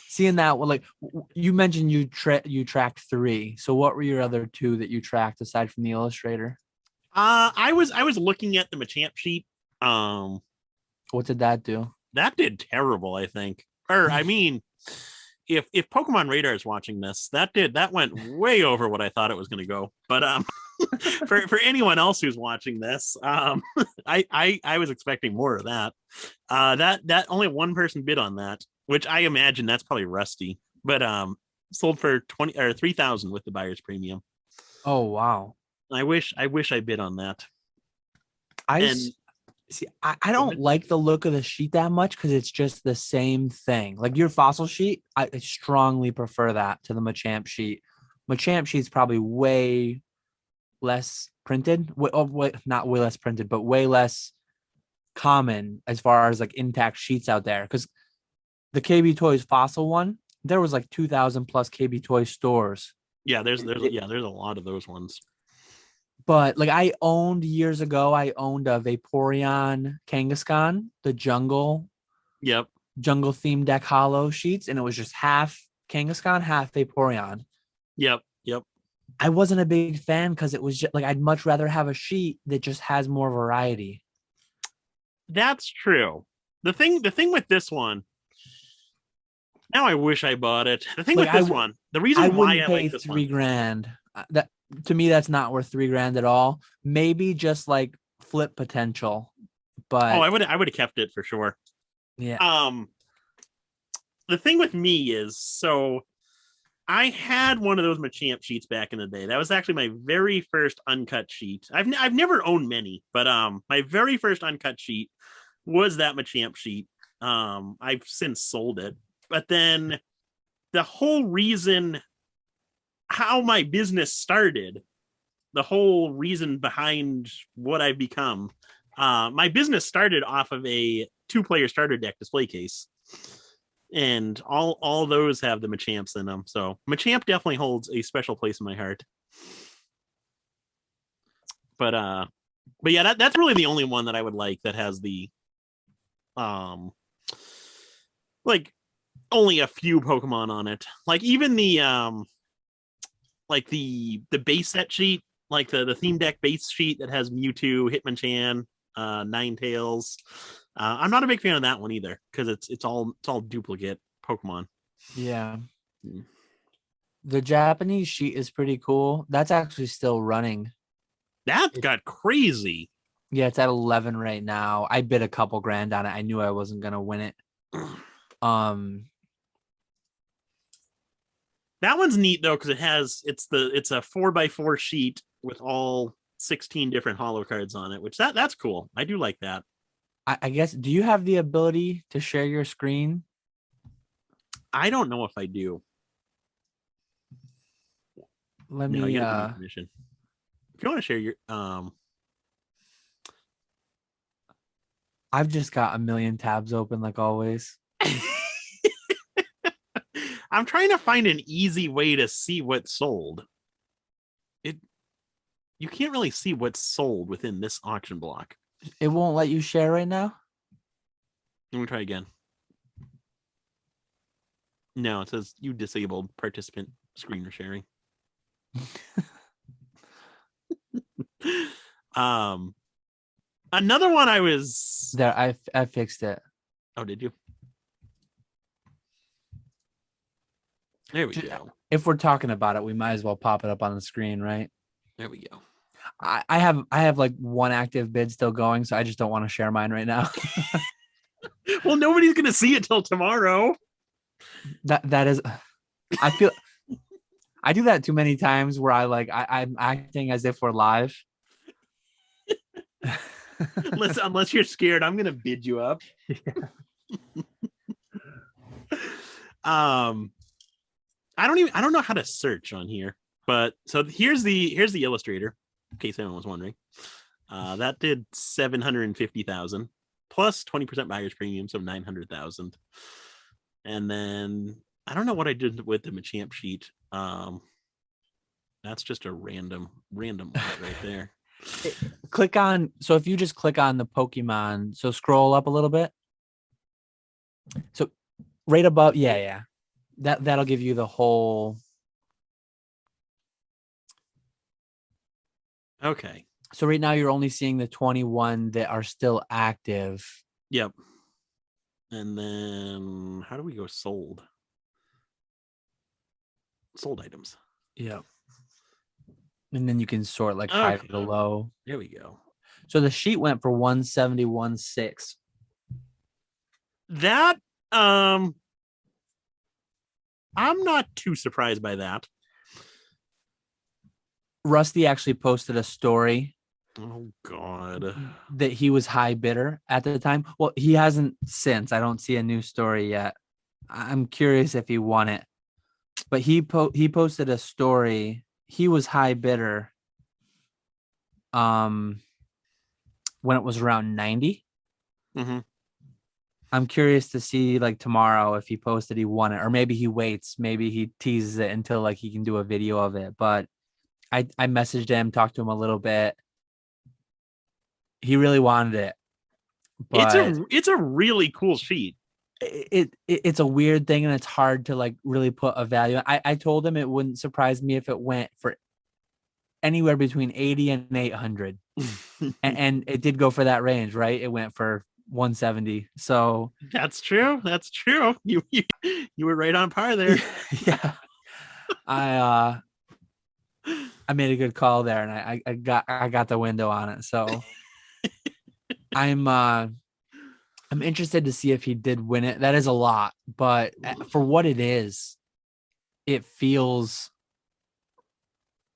seeing that one. Like you mentioned, you tracked 3. So what were your other 2 that you tracked aside from the illustrator? I was looking at the Machamp sheet. Um, What did that do? that did terrible, I think. Or I mean, if Pokemon Radar is watching this, that went way over what I thought it was going to go. But for anyone else who's watching this, I was expecting more of that. That only one person bid on that, which I imagine that's probably Rusty. But sold for 20 or 3,000 with the buyer's premium. Oh wow. I wish I bid on that. I And see. I don't like the look of the sheet that much because it's just the same thing. Like your fossil sheet, I strongly prefer that to the Machamp sheet. Machamp sheet's probably way less printed. Not way less printed, but way less common as far as like intact sheets out there. Because the KB Toys fossil one, there was like 2,000 plus KB Toys stores. yeah, there's a lot of those ones. But like I owned years ago, I owned a Vaporeon Kangaskhan, the jungle Yep. themed deck hollow sheets, and it was just half Kangaskhan, half Vaporeon. Yep. I wasn't a big fan because it was just like I'd much rather have a sheet that just has more variety. That's true. The thing with this one, now I wish I bought it. The thing Like with this one, the I reason why wouldn't I pay like this one. $3,000. That to me, that's not worth $3,000 at all. Maybe just like flip potential, Oh, but I would have kept it for sure. yeah. The thing with me is, so I had one of those Machamp sheets back in the day. That was actually my very first uncut sheet. I've never owned many, but my very first uncut sheet was that Machamp sheet. I've since sold it, but then the whole reason how my business started, the whole reason behind what I've become, my business started off of a 2-player starter deck display case. And all those have the Machamps in them. So Machamp definitely holds a special place in my heart. But yeah, that's really the only one that I would like that has the like only a few Pokemon on it. Like even the like the base set sheet, like the theme deck base sheet that has Mewtwo, Hitmonchan, Ninetales. I'm not a big fan of that one either because it's all duplicate Pokemon. Yeah. Hmm. The Japanese sheet is pretty cool. That's actually still running. That got crazy. Yeah, it's at 11 right now. I bid a couple grand on it. I knew I wasn't gonna win it. That one's neat though because it's a 4x4 sheet with all 16 different holo cards on it, which that's cool. I do like that. I guess, do you have the ability to share your screen? I don't know if I do. Let No, me you gotta give me permission. If you want to share your I've just got a million tabs open like always. I'm trying to find an easy way to see what's sold. You can't really see what's sold within this auction block. It won't let you share right now? Let me try again. No, it says you disabled participant screen sharing. Another one I was there. I fixed it. Oh, did you? There we go. If we're talking about it, we might as well pop it up on the screen, right? There we go. I have like one active bid still going, so I just don't want to share mine right now. Well, nobody's gonna see it till tomorrow. That is, I feel I do that too many times where I'm acting as if we're live. Unless you're scared, I'm gonna bid you up. Yeah. I don't know how to search on here, but so here's the illustrator, in case anyone was wondering. That did 750,000 plus 20% buyer's premium, so 900,000. And then I don't know what I did with the Machamp sheet. That's just a random lot right there. So if you just click on the Pokemon, so scroll up a little bit. So right above, yeah. That'll give you the whole. Okay. So right now you're only seeing the 21 that are still active. Yep. And then how do we go sold? Sold items. Yep. And then you can sort like high to low. There we go. So the sheet went for 171.6. That I'm not too surprised by that. Rusty actually posted a story. Oh God. That he was high bidder at the time. Well, he hasn't since. I don't see a new story yet. I'm curious if he won it. But he posted a story. He was high bidder when it was around 90. Mm-hmm. I'm curious to see like tomorrow if he posted he won it, or maybe he waits, maybe he teases it until like he can do a video of it. But I messaged him, talked to him a little bit. He really wanted it. But it's a really cool sheet. It's a weird thing, and it's hard to like really put a value. I told him it wouldn't surprise me if it went for anywhere between 80 and 800. and it did go for that range, right? It went for 170. So that's true. You were right on par there. Yeah. I made a good call there, and I got the window on it. So I'm interested to see if he did win it. That is a lot, but for what it is, it feels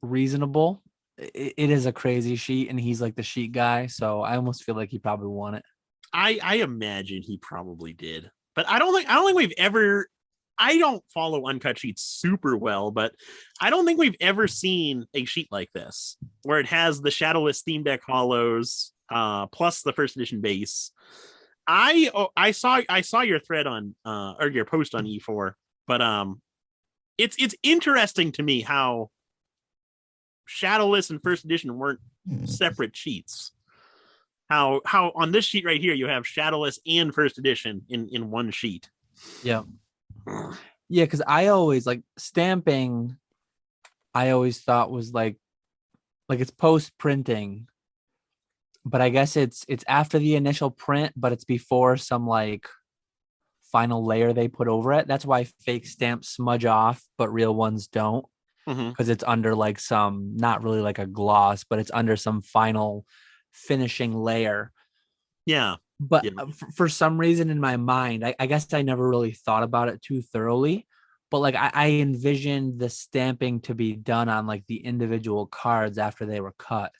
reasonable. It is a crazy sheet, and he's like the sheet guy, so I almost feel like he probably won it. I imagine he probably did, but I don't think we've ever. I don't follow Uncut sheets super well, but I don't think we've ever seen a sheet like this where it has the shadowless theme deck hollows plus the first edition base. I saw your thread on or your post on E4, but it's interesting to me how shadowless and first edition weren't separate sheets. How on this sheet right here you have shadowless and first edition in one sheet. Yeah. Yeah, because I always like stamping. I always thought was like it's post printing, but I guess it's after the initial print, but it's before some like final layer they put over it. That's why fake stamps smudge off, but real ones don't, because it's under like some, not really like a gloss, but it's under some final finishing layer. Yeah. But for some reason in my mind, I guess I never really thought about it too thoroughly, but like I envisioned the stamping to be done on like the individual cards after they were cut.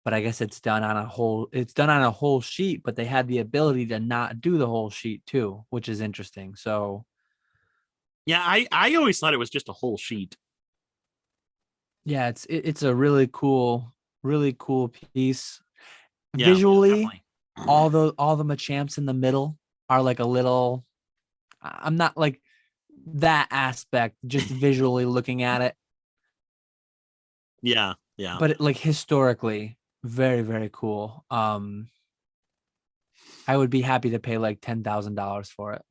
But I guess it's done on a whole sheet, but they had the ability to not do the whole sheet too, which is interesting. So yeah, I always thought it was just a whole sheet. Yeah, it's a really cool piece. Yeah, Visually, definitely. all the Machamps in the middle are like a little. I'm not like that aspect, just visually looking at it. Yeah. But like historically, very, very cool. I would be happy to pay like $10,000 for it.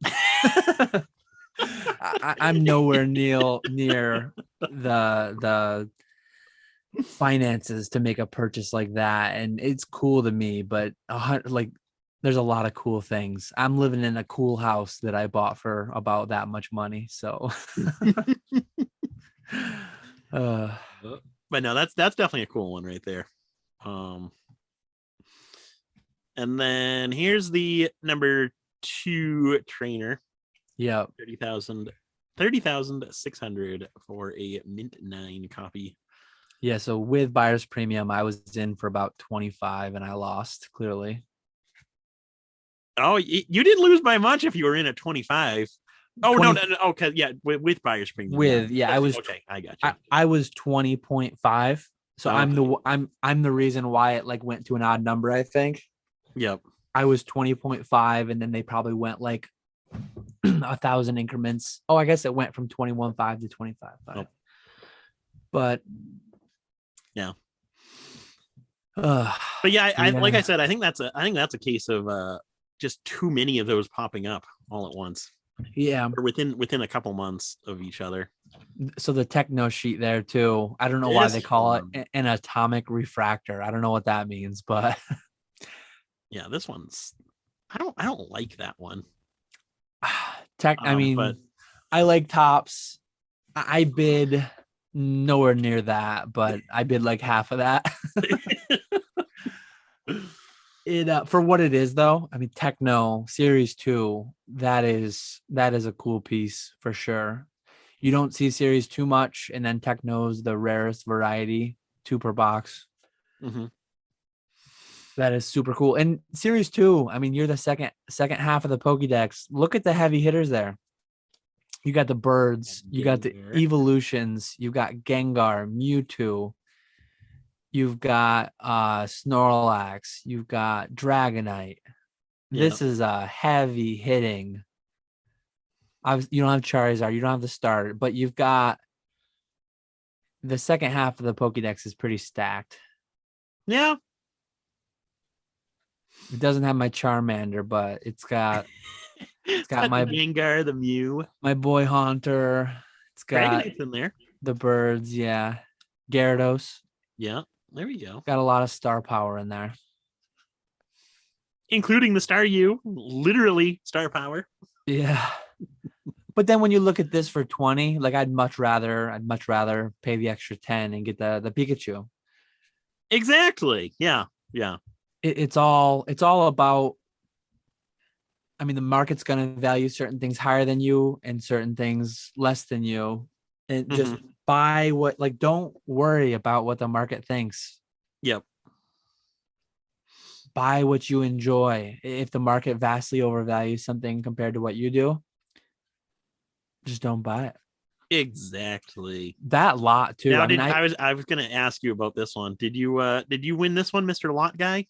I'm nowhere near the finances to make a purchase like that, and it's cool to me. But like, there's a lot of cool things. I'm living in a cool house that I bought for about that much money. So, but no, that's definitely a cool one right there. And then here's the number 2 trainer. yeah, 30,600 for a mint 9 copy. yeah. So with buyer's premium, I was in for about 25, and I lost clearly. Oh, you didn't lose by much if you were in at 25. Oh, 20, no. Okay, yeah, with buyer's premium. with I was okay. I got you. I was 20.5. So okay. I'm the reason why it like went to an odd number, I think. Yep. I was 20.5, and then they probably went like 1,000 increments. Oh, I guess it went from 21.5 to 25.5. Oh. But yeah. But yeah, I like I said, I think that's a case of just too many of those popping up all at once. Yeah. Or within a couple months of each other. So the techno sheet there too. I don't know why they call it an atomic refractor. I don't know what that means, but yeah, this one's I don't like that one. I mean, but I like tops. I bid nowhere near that, but I bid like half of that. It for what it is though. I mean, Techno Series 2, that is a cool piece for sure. You don't see Series 2 much, and then Techno's the rarest variety, 2 per box. Mm-hmm. That is super cool. And Series 2, I mean, you're the second half of the Pokédex. Look at the heavy hitters there. You got the birds, you got the evolutions, you got Gengar, Mewtwo, you've got Snorlax, you've got Dragonite. Yep. This is a heavy hitting. You don't have Charizard, you don't have the starter, but you've got the second half of the Pokédex is pretty stacked. Yeah. It doesn't have my Charmander, but it's got my Gengar, the Mew, my boy Haunter. It's got Dragonite's in there. The birds, yeah. Gyarados. Yeah, there we go. Got a lot of star power in there. Including the Staryu, literally star power. Yeah. But then when you look at this for 20, like I'd much rather pay the extra 10 and get the Pikachu. Exactly. Yeah. Yeah. It's all about, I mean, the market's going to value certain things higher than you and certain things less than you. And just buy what, like, don't worry about what the market thinks. Yep. Buy what you enjoy. If the market vastly overvalues something compared to what you do, just don't buy it. Exactly. That lot too. Now, I was going to ask you about this one. Did you win this one, Mr. Lot Guy?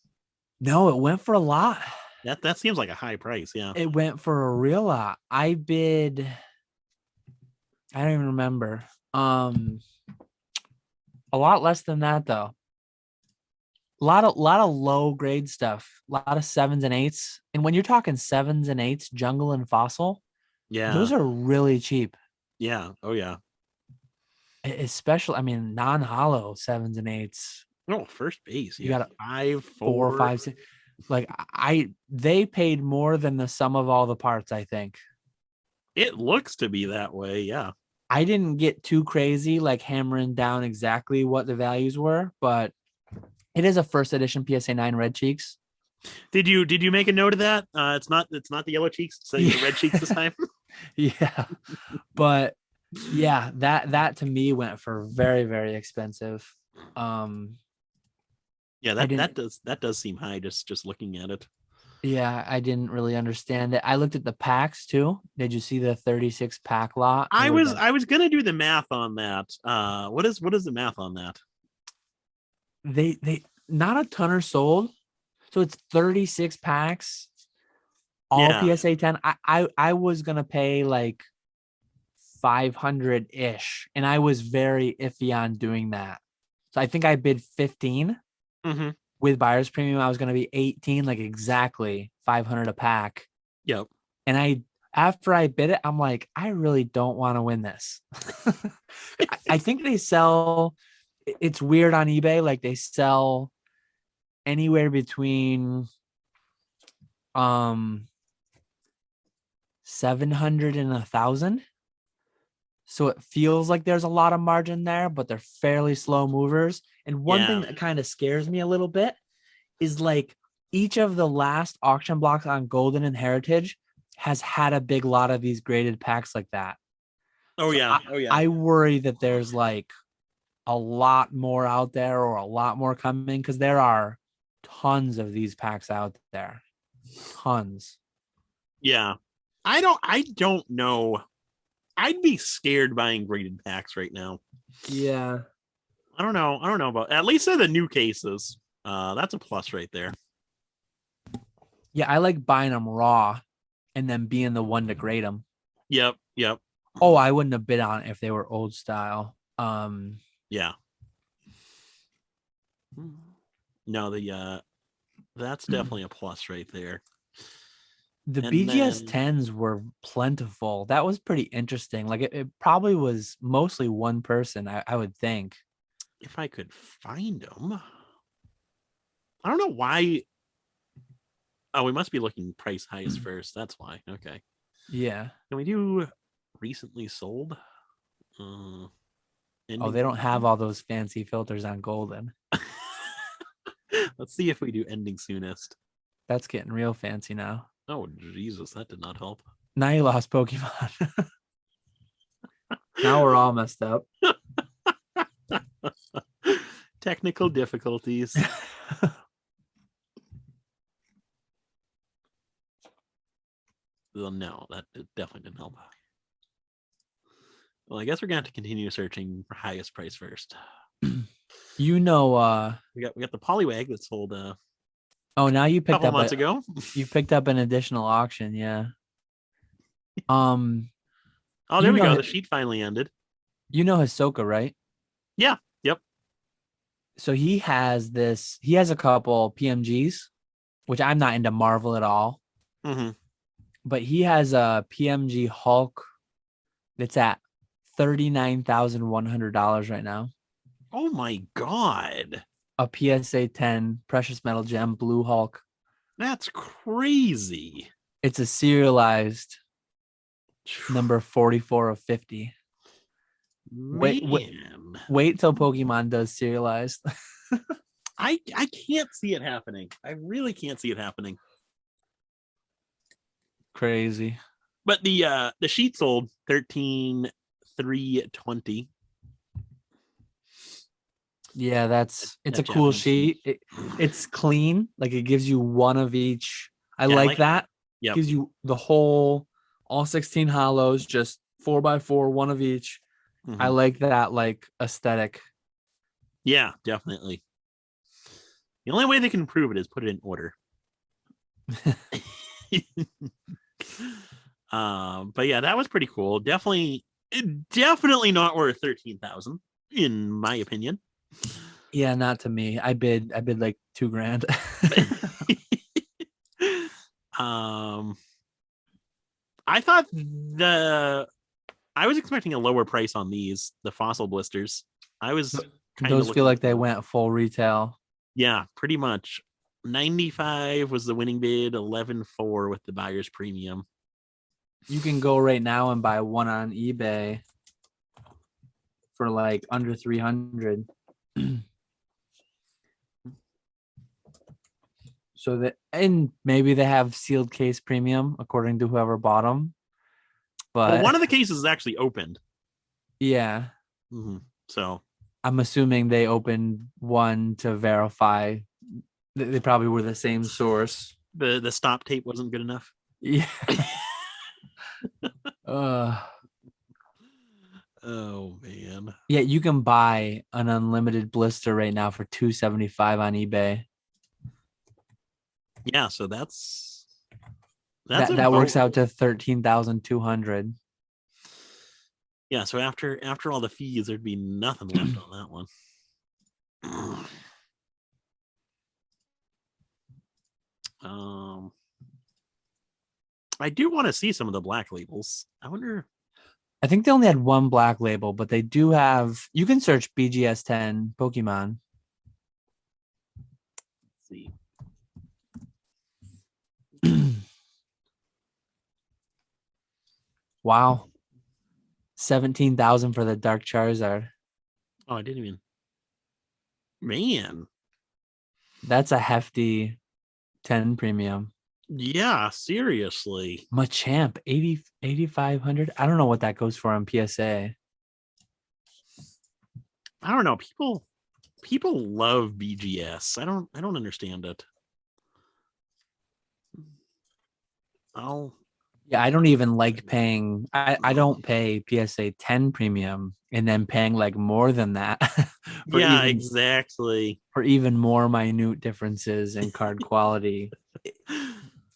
No, it went for a lot. That seems like a high price. Yeah. It went for a real lot. I bid, I don't even remember. A lot less than that though. A lot of low grade stuff. A lot of 7s and 8s. And when you're talking 7s and 8s, jungle and fossil, yeah, those are really cheap. Yeah. Oh yeah. Especially, I mean, non-hollow 7s and 8s. No, first base. You got 5, 4, 5, 6. Like they paid more than the sum of all the parts, I think. It looks to be that way, yeah. I didn't get too crazy, like hammering down exactly what the values were, but it is a first edition PSA 9 Red Cheeks. Did you make a note of that? It's not the yellow cheeks, it's the red cheeks this time. Yeah. But yeah, that to me went for very, very expensive. Yeah, that does seem high just looking at it. Yeah, I didn't really understand it. I looked at the packs too. Did you see the 36 pack lot? I was gonna do the math on that. What is the math on that? They not a ton are sold. So it's 36 packs, all Yeah. PSA 10. I was gonna pay like 500-ish, and I was very iffy on doing that. So I think I bid 15 Mm-hmm. with buyer's premium. I was gonna be 18, like exactly 500 a pack. Yep. And after I bid it, I'm like, I really don't want to win this. I think they sell, it's weird on eBay. Like they sell anywhere between 700 and 1,000. So it feels like there's a lot of margin there, but they're fairly slow movers. And one thing Yeah. that kind of scares me a little bit is like each of the last auction blocks on Goldin and Heritage has had a big lot of these graded packs like that. Oh So yeah. Oh yeah. I worry that there's like a lot more out there or a lot more coming, because there are tons of these packs out there. Tons. Yeah. I don't know. I'd be scared buying graded packs right now. Yeah. I don't know. I don't know about, at least they're the new cases. That's a plus right there. Yeah, I like buying them raw and then being the one to grade them. Yep. Yep. Oh, I wouldn't have bid on it if they were old style. Yeah. No, that's definitely a plus right there. The And BGS then 10s were plentiful. That was pretty interesting. Like it probably was mostly one person, I would think. if I could find them, I don't know why. Oh, we must be looking price highest first. That's why. Okay. Yeah. Can we do recently sold? Oh, Ending. they don't have all those fancy filters on Goldin. Let's see if we do ending soonest. That's getting real fancy now. Oh Jesus, that did not help. Now you lost Pokemon. Now we're all messed up. Technical difficulties. Well, no, that definitely didn't help. Well, I guess we're gonna have to continue searching for highest price first. You know, We got the Poliwag that sold oh, now you a picked couple up months ago. you picked up an additional auction, yeah. Oh, there You we know go. The sheet finally ended. you know Hisoka, right? Yeah. Yep. So he has a couple PMGs, which I'm not into Marvel at all, Mm-hmm. but he has a PMG Hulk that's at $39,100 right now. Oh my God. A PSA 10 precious metal gem blue Hulk. That's crazy. It's a serialized number 44 of 50. Man. Wait till Pokemon does serialized. I can't see it happening. I really can't see it happening. Crazy. But the sheet sold 13,320. Yeah, it's a cool sheet. It's clean. Like it gives you one of each. I like that. Yep. Gives you the whole, all 16 hollows, just 4x4, one of each. Mm-hmm. I like that like aesthetic. Yeah, definitely. The only way they can improve it is put it in order. But yeah, that was pretty cool. Definitely not worth 13,000 in my opinion. Yeah, not to me. I bid like $2,000. I thought I was expecting a lower price on these, the fossil blisters. I was those feel like they went full retail. Yeah, pretty much. 95 was the winning bid, 11.4 with the buyer's premium. You can go right now and buy one on eBay for like under 300. So that, and maybe they have sealed case premium according to whoever bought them. But one of the cases is actually opened. Yeah. Mm-hmm. So I'm assuming they opened one to verify that they probably were the same source. The stop tape wasn't good enough. Yeah. Oh man. Yeah, you can buy an unlimited blister right now for $275 on eBay. Yeah, so that's That works out to 13,200. Yeah, so after all the fees, there'd be nothing left on that one. I do want to see some of the black labels. I wonder. I think they only had one black label, but they do have. You can search BGS 10 Pokemon. Let's see. Wow. 17,000 for the Dark Charizard. Oh, I didn't even. Man. That's a hefty 10 premium. Yeah, seriously. Machamp, 8,500. I don't know what that goes for on PSA. I don't know. People love BGS. I don't understand it. Yeah, I don't even like paying. I don't pay PSA 10 premium and then paying like more than that. Yeah, exactly. For even more minute differences in card quality.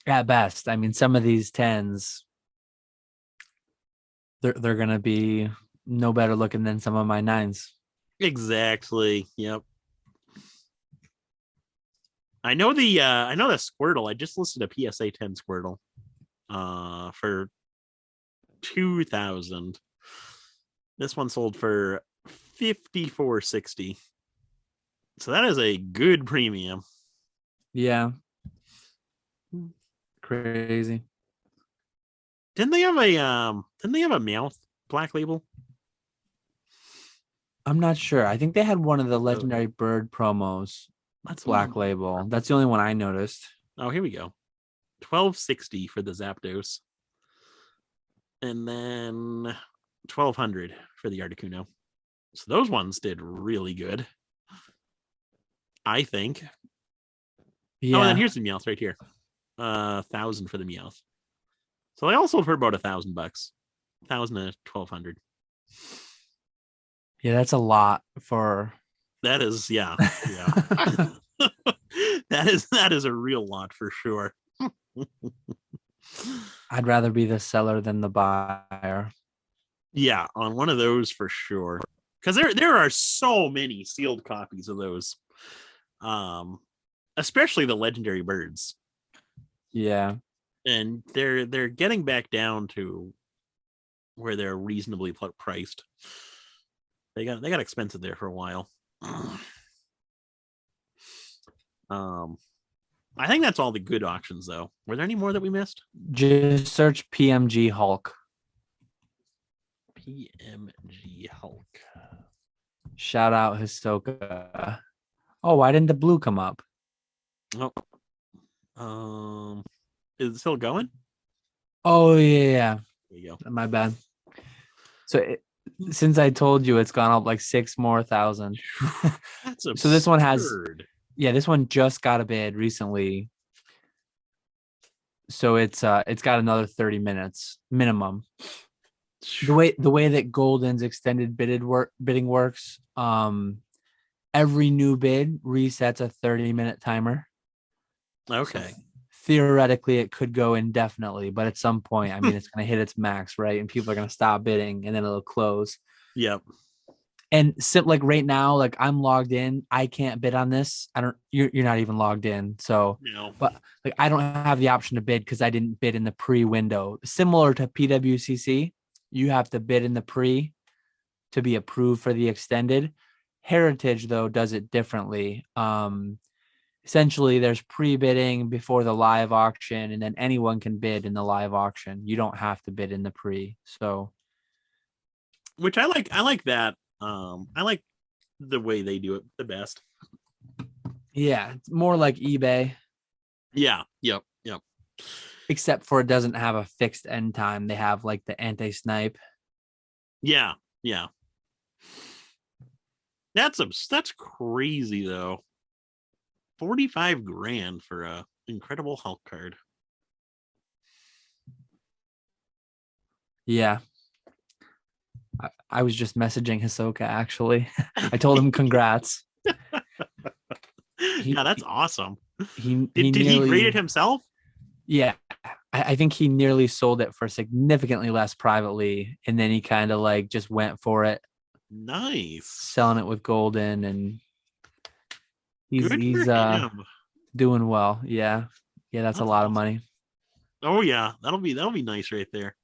At best, I mean, some of these 10s, they're gonna be no better looking than some of my 9s. Exactly. Yep. I know the Squirtle. I just listed a PSA 10 Squirtle for 2,000. This one sold for 5,460. So that is a good premium. Yeah. Crazy. Didn't they have a Meowth black label? I'm not sure. I think they had one of the legendary bird promos. That's black label. That's the only one I noticed. Oh, here we go. 1,260 for the Zapdos. And then 1,200 for the Articuno. So those ones did really good, I think. Yeah. Oh, and then here's the Meowth right here. 1,000 for the Meowth. So they all sold for about $1,000. 1,000 to 1,200. Yeah, that's a lot for. That is, yeah. that is a real lot for sure. I'd rather be the seller than the buyer. Yeah, on one of those for sure. Because there are so many sealed copies of those. Especially the legendary birds. Yeah. And they're getting back down to where they're reasonably priced. They got expensive there for a while. I think that's all the good auctions though. Were there any more that we missed? Just search PMG Hulk. PMG Hulk. Shout out Hisoka. Oh, why didn't the blue come up? Oh. Is it still going? Oh yeah. There you go. My bad. So since I told you, it's gone up like 6,000 more. That's absurd. So this one has. Yeah, this one just got a bid recently. So it's got another 30 minutes minimum. The way that Goldin's extended bidding works, every new bid resets a 30-minute timer. Okay. So theoretically, it could go indefinitely, but at some point, I mean, it's going to hit its max, right? And people are going to stop bidding, and then it'll close. Yep. And like right now, like I'm logged in, I can't bid on this. You're not even logged in. So, no. But like I don't have the option to bid because I didn't bid in the pre-window. Similar to PWCC, you have to bid in the pre to be approved for the extended. Heritage though does it differently. Essentially there's pre-bidding before the live auction, and then anyone can bid in the live auction. You don't have to bid in the pre. So, which I like that. I like the way they do it the best. Yeah, it's more like eBay. Yeah. Yep. Except for it doesn't have a fixed end time. They have like the anti-snipe. Yeah. That's crazy though. 45 grand for a incredible Hulk card. Yeah. I was just messaging Hisoka actually. I told him congrats. he Yeah, that's awesome. he Did he grade nearly it himself? yeah. I think he nearly sold it for significantly less privately, and then he kind of like just went for it, Nice. selling it with Goldin, and Good for he's him. doing well. Yeah. Yeah, that's a That's lot of awesome. money. Oh yeah, that'll be nice right there.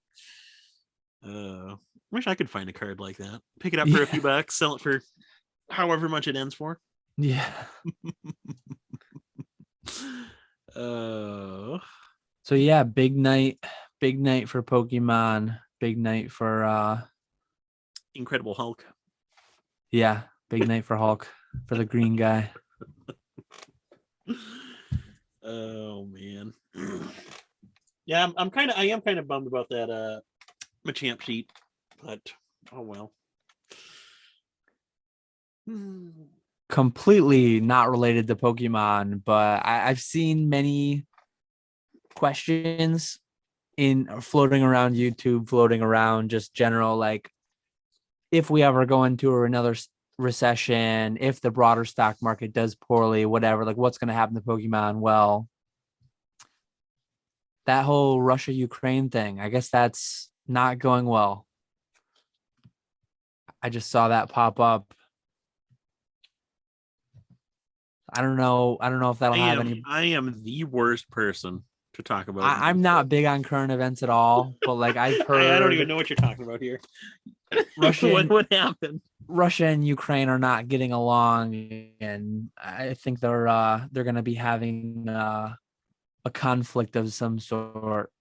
Wish I could find a card like that. Pick it up for a few Yeah. bucks, sell it for however much it ends for. Yeah. Uh, So yeah, big night for Pokemon, big night for Incredible Hulk. yeah, big night for Hulk, for the green guy. Oh man. Yeah, I am kind of bummed about that Machamp sheet, but oh well. Completely not related to Pokemon, but I've seen many questions in floating around YouTube, floating around just general like if we ever go into another recession, if the broader stock market does poorly, whatever, like what's going to happen to Pokemon? Well, that whole Russia Ukraine thing, I guess that's not going well. I just saw that pop up. I don't know. I don't know if that'll have any. I am the worst person to talk about. I'm not big on current events at all, but like I've I don't even heard know what you're talking about here. Russia and What happened? Russia and Ukraine are not getting along, and I think they're going to be having a conflict of some sort.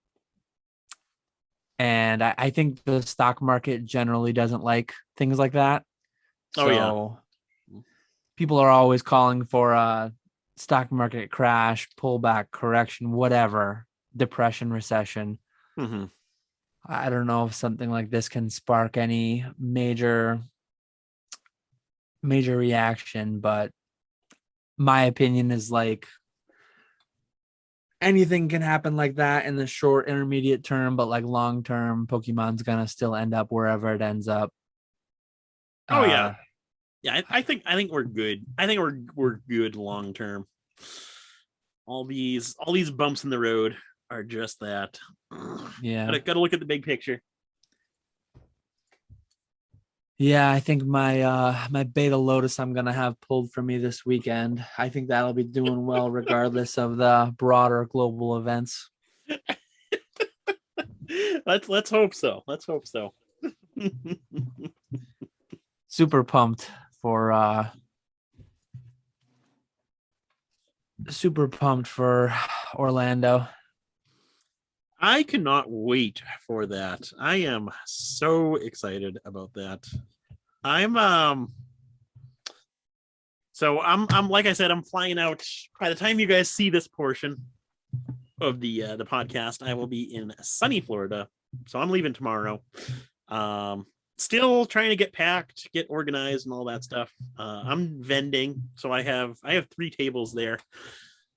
And I think the stock market generally doesn't like things like that. Oh yeah. So people are always calling for a stock market crash, pullback, correction, whatever, depression, recession. Mm-hmm. I don't know if something like this can spark any major reaction, but my opinion is like anything can happen like that in the short intermediate term, but like long term, Pokemon's gonna still end up wherever it ends up. Oh yeah. uh Yeah, I think we're good. I think we're good long term. All these bumps in the road are just that. yeah Gotta look at the big picture. yeah, I think my beta Lotus I'm gonna have pulled for me this weekend. I think that'll be doing well regardless of the broader global events. Let's hope so. Let's hope so. Super pumped for Orlando. I cannot wait for that. I am so excited about that. I'm I'm like I said, I'm flying out. By the time you guys see this portion of the podcast, I will be in sunny Florida. So I'm leaving tomorrow. Still trying to get packed, get organized, and all that stuff. I'm vending, so I have 3 tables there,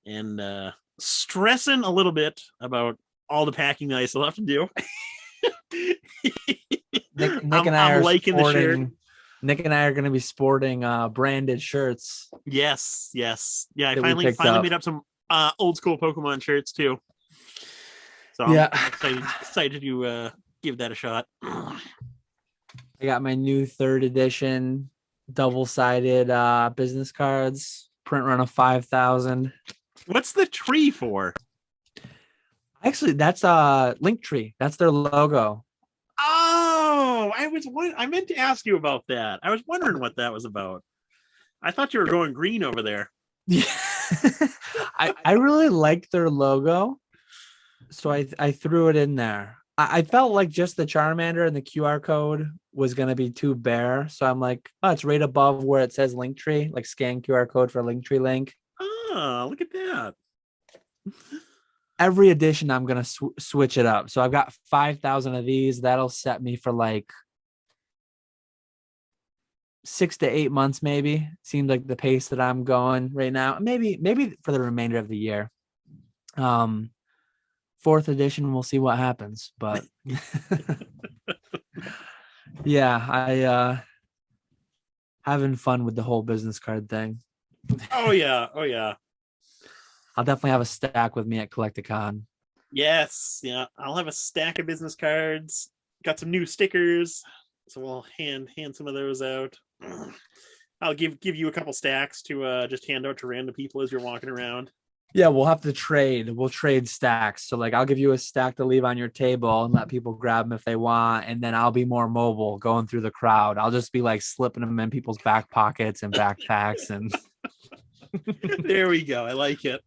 and stressing a little bit about all the packing that I still have to do. Nick and I I'm are liking the shirt. sporting. Nick and I are going to be sporting branded shirts. Yes. Yeah, I that we finally picked up. made up some old school Pokemon shirts too. So Yeah. I'm excited to give that a shot. I got my new 3rd edition double-sided business cards, print run of 5,000. What's the tree for? Actually, that's Linktree. That's their logo. Oh, I meant to ask you about that. I was wondering what that was about. I thought you were going green over there. Yeah. I really liked their logo, so I threw it in there. I felt like just the Charmander and the QR code was going to be too bare. So I'm like, oh, it's right above where it says Linktree, like scan QR code for Linktree link. Oh, look at that. Every edition, I'm going to switch it up. So I've got 5,000 of these. That'll set me for like 6 to 8 months, maybe. Seems like the pace that I'm going right now. Maybe for the remainder of the year. 4th edition, we'll see what happens. But yeah, I having fun with the whole business card thing. Oh yeah. Oh yeah. I'll definitely have a stack with me at Collecticon. Yes. Yeah. I'll have a stack of business cards. Got some new stickers, so we'll hand some of those out. I'll give you a couple stacks to just hand out to random people as you're walking around. Yeah, we'll have to trade. We'll trade stacks. So like I'll give you a stack to leave on your table and let people grab them if they want. And then I'll be more mobile going through the crowd. I'll just be like slipping them in people's back pockets and backpacks and There we go. I like it.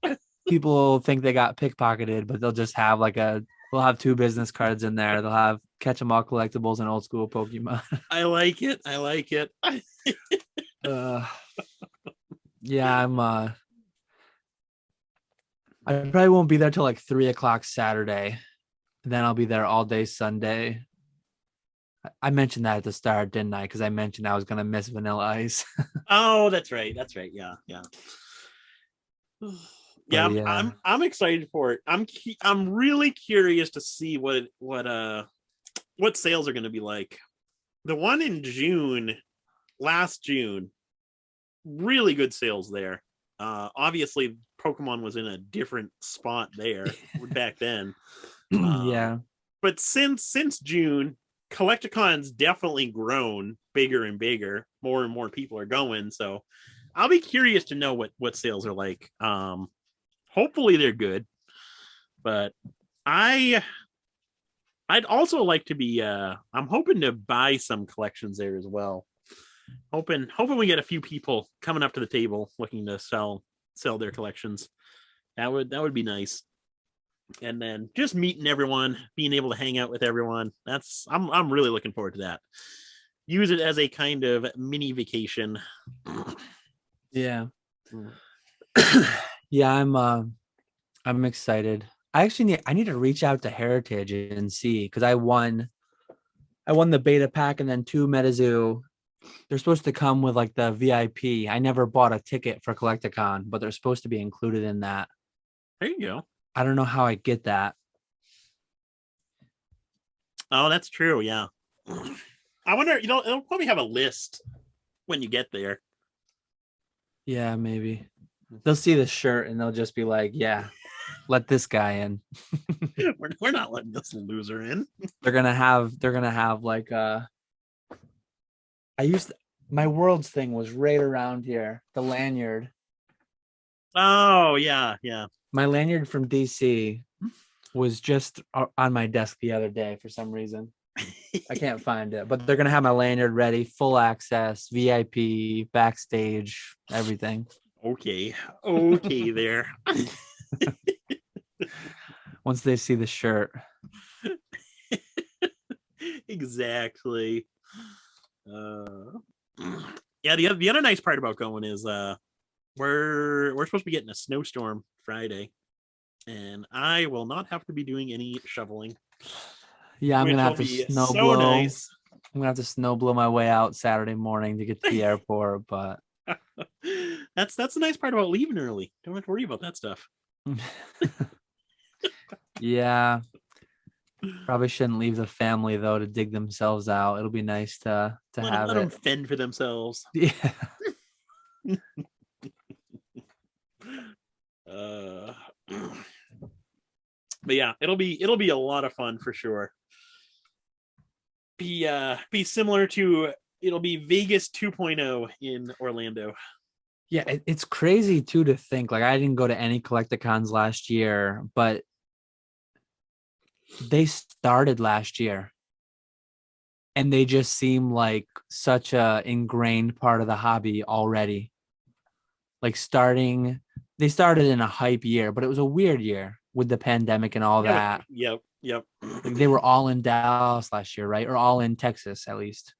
people think they got pickpocketed, but they'll just have we'll have 2 business cards in there. They'll have catch 'em all collectibles and old school Pokemon. I like it. I like it. uh, yeah, I probably won't be there till like 3:00 Saturday. Then I'll be there all day Sunday. I mentioned that at the start, didn't I? Because I mentioned I was gonna miss Vanilla Ice. Oh, that's right. That's right. Yeah. Yeah. Yeah, Yeah, I'm excited for it. I'm really curious to see what sales are going to be like. The one in June, last June, really good sales there. Obviously, Pokemon was in a different spot there back then. yeah, But since June, Collecticon's definitely grown bigger and bigger. More and more people are going, so I'll be curious to know what sales are like. Hopefully they're good, but I I'd also like to be I'm hoping to buy some collections there as well. Hoping we get a few people coming up to the table looking to sell their collections. That would be nice. And then just meeting everyone, being able to hang out with everyone. I'm really looking forward to that. Use it as a kind of mini vacation. yeah. Yeah, I'm excited. I need to reach out to Heritage and see because I won the beta pack and then 2 Metazoo. They're supposed to come with like the VIP. I never bought a ticket for Collecticon, but they're supposed to be included in that. There you go. I don't know how I get that. Oh, that's true. Yeah. I wonder, it'll probably have a list when you get there. Yeah, maybe. They'll see the shirt and they'll just be like, yeah, let this guy in. We're not letting this loser in. They're gonna have like my worlds thing was right around here. The lanyard. Oh, yeah, yeah. My lanyard from DC was just on my desk the other day for some reason. I can't find it, but they're gonna have my lanyard ready, full access, VIP, backstage, everything. Okay. There. Once they see the shirt. Exactly. Yeah, the other nice part about going is we're supposed to be getting a snowstorm Friday, and I will not have to be doing any shoveling. Yeah, I'm Which gonna have will to be snow so blow. nice. I'm gonna have to snow blow my way out Saturday morning to get to the airport, but That's the nice part about leaving early. Don't have to worry about that stuff. yeah. Probably shouldn't leave the family though to dig themselves out. It'll be nice to have Let them it. fend for themselves. Yeah. Uh, but yeah, it'll be a lot of fun for sure. Be similar to it'll be Vegas 2.0 in Orlando. Yeah, it's crazy too to think like I didn't go to any Collecticons last year, but they started last year and they just seem like such a ingrained part of the hobby already. Like they started in a hype year, but it was a weird year with the pandemic and all that. Yep. Like they were all in Dallas last year, right? Or all in Texas at least.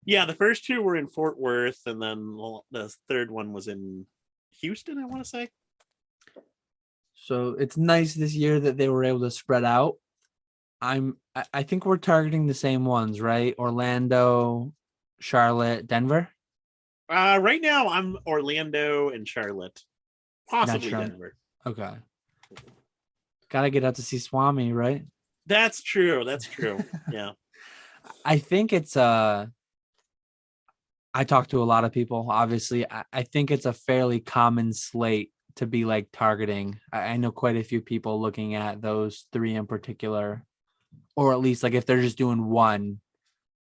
Yeah, the first 2 were in Fort Worth, and then the third one was in Houston, I want to say. So it's nice this year that they were able to spread out. I think we're targeting the same ones, right? Orlando, Charlotte, Denver. Right now I'm Orlando and Charlotte, possibly Not Denver. Okay. Gotta get out to see Swami, right? That's true. Yeah. I think it's I talked to a lot of people. Obviously, I think it's a fairly common slate to be like targeting. I know quite a few people looking at those three in particular, or at least like if they're just doing one,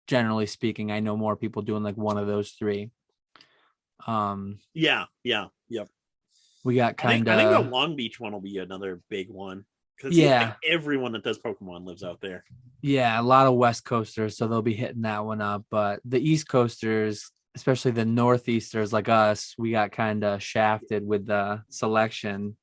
generally speaking, I know more people doing like one of those three. Yep. We got I think the kind of, Long Beach one will be another big one because it seems like yeah, everyone that does Pokemon lives out there. yeah, a lot of West Coasters, so they'll be hitting that one up. But the East Coasters, especially the Northeasters like us, we got kind of shafted with the selection,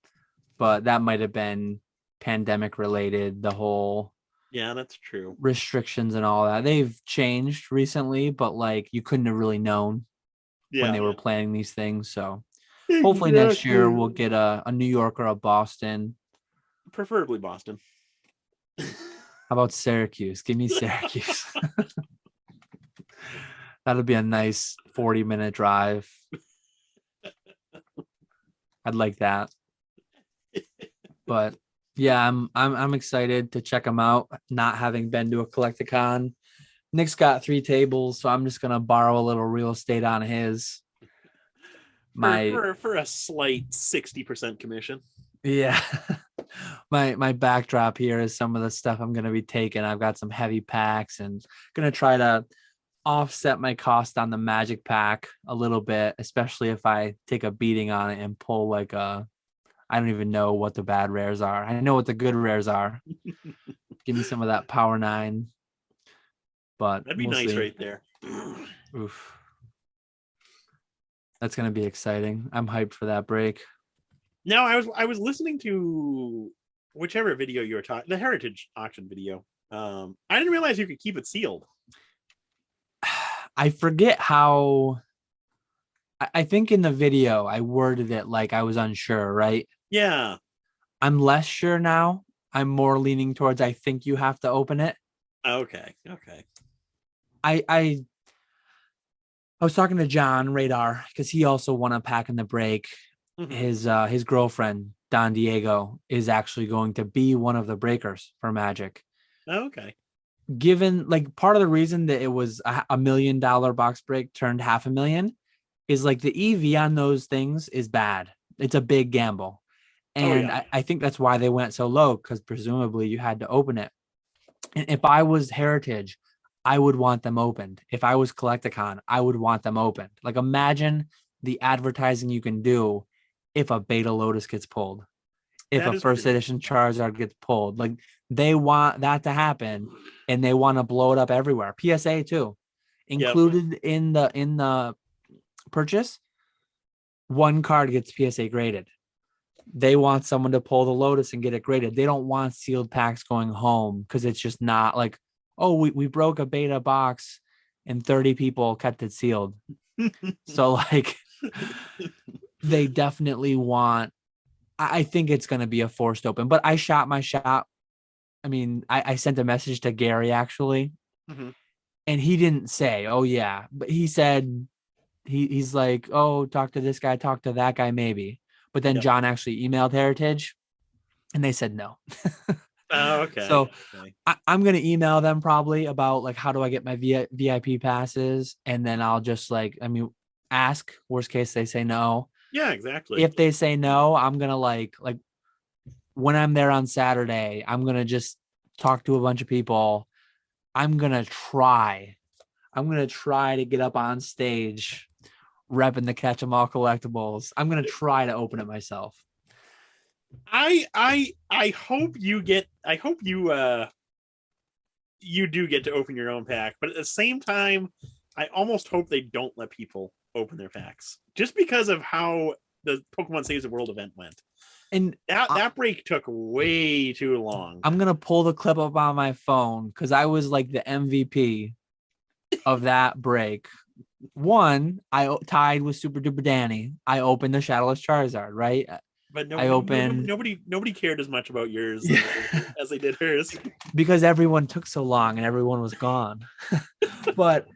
but that might have been pandemic related. The whole Yeah, that's true. restrictions and all that, they've changed recently, but like you couldn't have really known when Yeah, they were planning these things. So hopefully next year exactly. we'll get a New York or a Boston. Preferably Boston. How about Syracuse? Give me Syracuse. That'll be a nice 40-minute drive. I'd like that. But yeah, I'm excited to check them out. Not having been to a Collecticon, Nick's got 3 tables, so I'm just gonna borrow a little real estate on his. My For a slight 60% commission. yeah, my backdrop here is some of the stuff I'm gonna be taking. I've got some heavy packs and gonna try to offset my cost on the magic pack a little bit, especially if I take a beating on it and pull like I don't even know what the bad rares are. I know what the good rares are. Give me some of that power 9, but That'd be we'll nice see. right there. Oof. That's gonna be exciting. I'm hyped for that break. Now I was listening to whichever video you were talking, the Heritage auction video. I didn't realize you could keep it sealed. I forget how I think in the video I worded it like I was unsure, right? Yeah. I'm less sure now. I'm more leaning towards I think you have to open it. Okay. I was talking to John Radar because he also won a pack in the break. Mm-hmm. His girlfriend, Don Diego, is actually going to be one of the breakers for Magic. Okay. Given like part of the reason that it was $1 million box break turned $500,000 is like the EV on those things is bad. It's a big gamble. Oh And yeah. I think that's why they went so low, because presumably you had to open it. And if I was Heritage, I would want them opened. If I was Collecticon, I would want them opened. Like imagine the advertising you can do if a Beta Lotus gets pulled, if That a is first true. edition Charizard gets pulled. Like they want that to happen and they want to blow it up everywhere. PSA too. Yep. Included in the purchase, one card gets PSA graded. They want someone to pull the Lotus and get it graded. They don't want sealed packs going home because it's just not like, oh, we broke a beta box and 30 people kept it sealed. So like they definitely want, I think it's going to be a forced open, but I shot my shot. I mean, I sent a message to Gary actually, Mm-hmm. and he didn't say, oh yeah, but he said, he's like, oh, talk to this guy, talk to that guy, maybe. But then Yep. John actually emailed Heritage and they said no. Okay. So I'm going to email them probably about like, how do I get my VIP passes? And then I'll just like, I mean, ask. Worst case, they say no. Yeah, exactly. If they say no, I'm going to like when I'm there on Saturday, I'm going to just talk to a bunch of people. I'm going to try. I'm going to try to get up on stage repping the Catch 'em All collectibles. I'm going to try to open it myself. I hope you get I hope you do get to open your own pack, but at the same time, I almost hope they don't let people open their packs just because of how the Pokemon Saves the World event went. And that break took way too long. I'm going to pull the clip up on my phone because I was like the MVP of that break. One, I tied with Super Duper Danny. I opened the Shadowless Charizard, right? But I opened nobody cared as much about yours as they did hers because everyone took so long and everyone was gone. But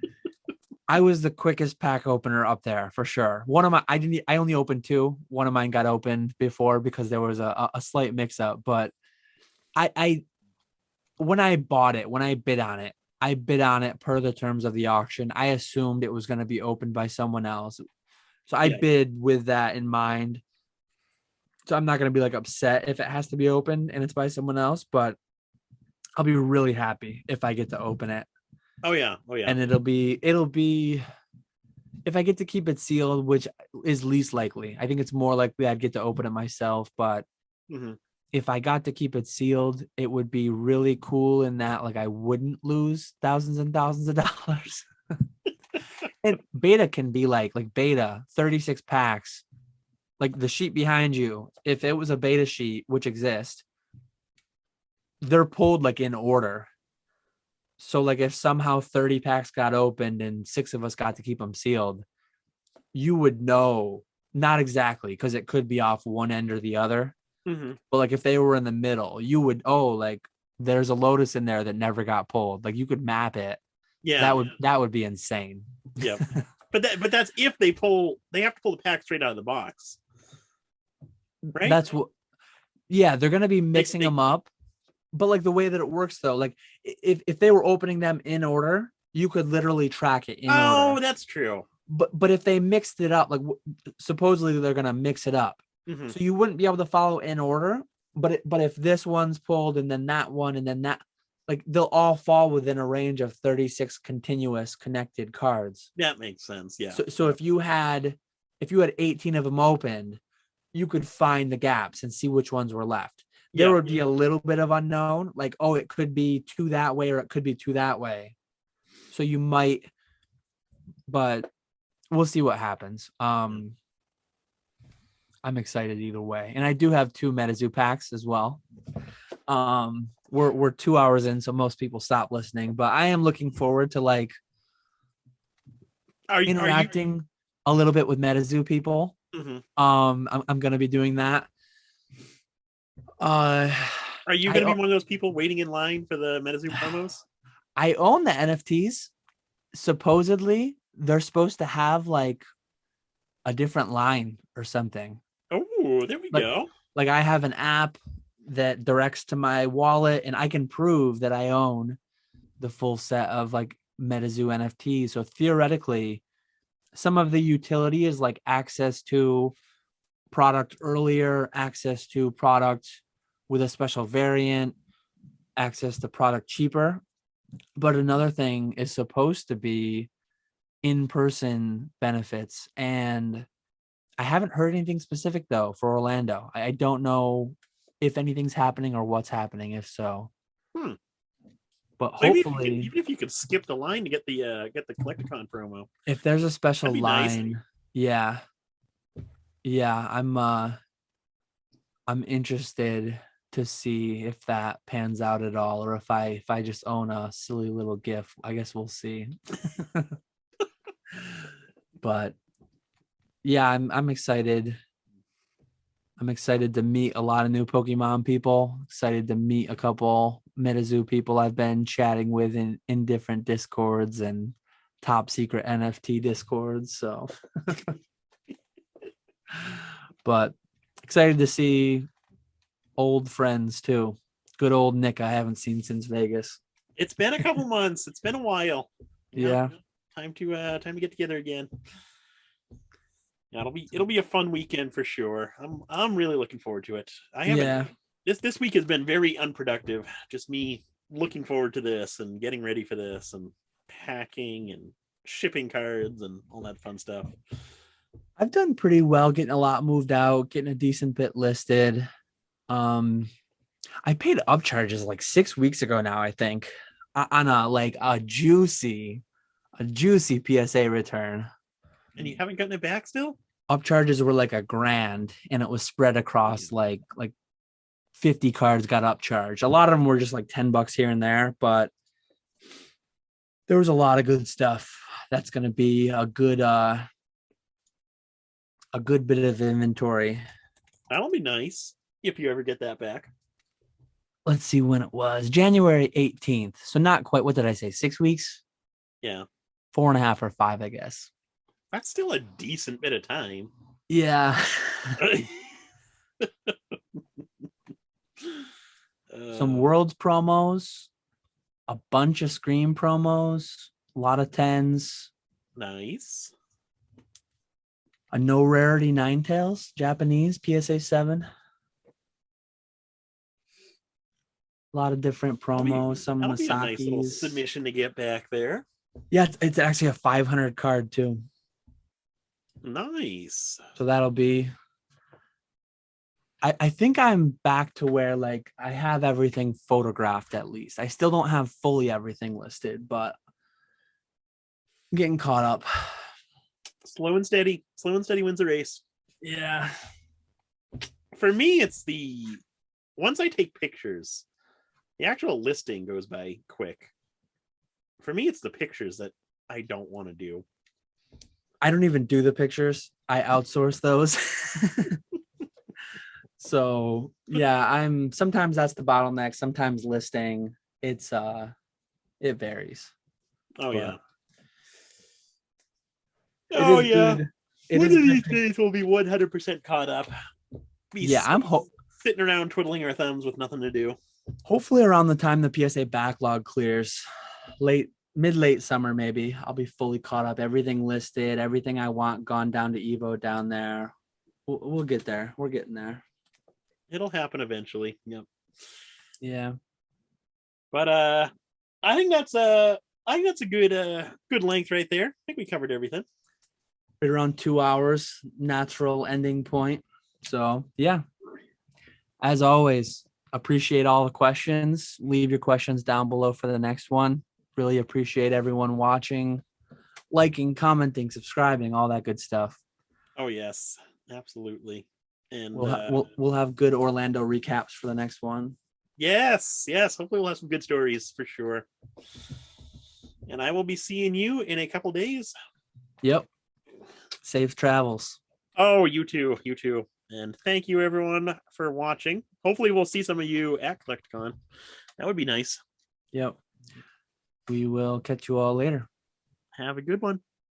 I was the quickest pack opener up there for sure. One of my I only opened 2. One of mine got opened before because there was a slight mix up. But I when I bought it, when I bid on it, I bid on it per the terms of the auction. I assumed it was going to be opened by someone else. So I bid with that in mind. So I'm not going to be like upset if it has to be opened and it's by someone else, but I'll be really happy if I get to open it. Oh yeah. And it'll be if I get to keep it sealed, which is least likely. I think it's more likely I'd get to open it myself, but if I got to keep it sealed, it would be really cool in that like I wouldn't lose thousands and thousands of dollars. And beta can be like beta 36 packs, like the sheet behind you. If it was a beta sheet, which exists, they're pulled like in order. So like if somehow 30 packs got opened and 6 of us got to keep them sealed, you would know, not exactly, because it could be off one end or the other. But like if they were in the middle, you would, like there's a Lotus in there that never got pulled. Like you could map it. Yeah. That would be insane. Yeah. But that's if they have to pull the pack straight out of the box. Right? That's what, yeah, they're going to be mixing them up. But like the way that it works though, like if they were opening them in order, you could literally track it in order. Oh, that's true. But if they mixed it up, like supposedly they're going to mix it up. So you wouldn't be able to follow in order. But if this one's pulled and then that one and then that, like they'll all fall within a range of 36 continuous connected cards. That makes sense. Yeah. So if you had 18 of them opened, you could find the gaps and see which ones were left. There would be a little bit of unknown, like, oh, it could be 2 that way or it could be 2 that way. So you might, but we'll see what happens. I'm excited either way. And I do have 2 Metazoo packs as well. We're 2 hours in, so most people stop listening, but I am looking forward to like interacting a little bit with Metazoo people. I'm going to be doing that. Are you going to be one of those people waiting in line for the Metazoo promos? I own the NFTs. Supposedly, they're supposed to have like a different line or something. Oh, there we go. Like I have an app that directs to my wallet, and I can prove that I own the full set of like Metazoo NFTs. So theoretically, some of the utility is like access to product earlier, access to product with a special variant, access to product cheaper. But another thing is supposed to be in-person benefits. And I haven't heard anything specific though for Orlando. I don't know if anything's happening or what's happening, if so. But hopefully, even if you could skip the line to get the Collecticon promo. If there's a special line, nice. I'm interested to see if that pans out at all, or if I just own a silly little GIF. I guess we'll see. But yeah, I'm excited. I'm excited to meet a lot of new Pokemon people. Excited to meet a couple Metazoo people I've been chatting with in different Discords and top secret NFT Discords. So, but excited to see old friends too. Good old Nick I haven't seen since Vegas. It's been a couple months. It's been a while. Yeah. Time to get together again. Yeah, it'll be a fun weekend for sure. I'm really looking forward to it. This week has been very unproductive. Just me looking forward to this and getting ready for this and packing and shipping cards and all that fun stuff. I've done pretty well getting a lot moved out, getting a decent bit listed. I paid upcharges like 6 weeks ago now, I think, on a juicy PSA return. And you haven't gotten it back still? Upcharges were like $1,000, and it was spread across like 50 cards got upcharged. A lot of them were just like $10 here and there, but there was a lot of good stuff. That's going to be a good bit of inventory. That'll be nice if you ever get that back. Let's see when it was. January 18th. So not quite, what did I say? 6 weeks? Yeah. 4.5 or 5, I guess. That's still a decent bit of time. Yeah. Some Worlds promos. a bunch of Scream promos, a lot of 10s, Nice. a no rarity Ninetales, Japanese, PSA 7. A lot of different promos, some That'll be a nice little Masakis. submission to get back there. Yeah, it's actually a 500 card too. Nice. So that'll be. I think I'm back to where like I have everything photographed at least. I still don't have fully everything listed, but I'm getting caught up. Slow and steady. Slow and steady wins the race. Yeah. For me, it's once I take pictures, the actual listing goes by quick. For me, it's the pictures that I don't want to do. I don't even do the pictures. I outsource those. So yeah, sometimes that's the bottleneck. Sometimes listing, it varies. Oh, yeah. Oh yeah. Good. One of these days we'll be 100% caught up. I'm sitting around twiddling our thumbs with nothing to do. Hopefully around the time the PSA backlog clears, mid-late summer maybe, I'll be fully caught up. Everything listed, everything I want gone down to Evo down there. We'll get there. We're getting there. It'll happen eventually. Yep. Yeah. But I think that's a good length right there. I think we covered everything. Right around 2 hours, natural ending point. So yeah. As always, appreciate all the questions. Leave your questions down below for the next one. Really appreciate everyone watching, liking, commenting, subscribing, all that good stuff. Oh yes, absolutely. And we'll have good Orlando recaps for the next one. Yes. Hopefully we'll have some good stories for sure. And I will be seeing you in a couple days. Yep. Safe travels. Oh, you too. And thank you everyone for watching. Hopefully we'll see some of you at Collecticon. That would be nice. Yep. We will catch you all later. Have a good one.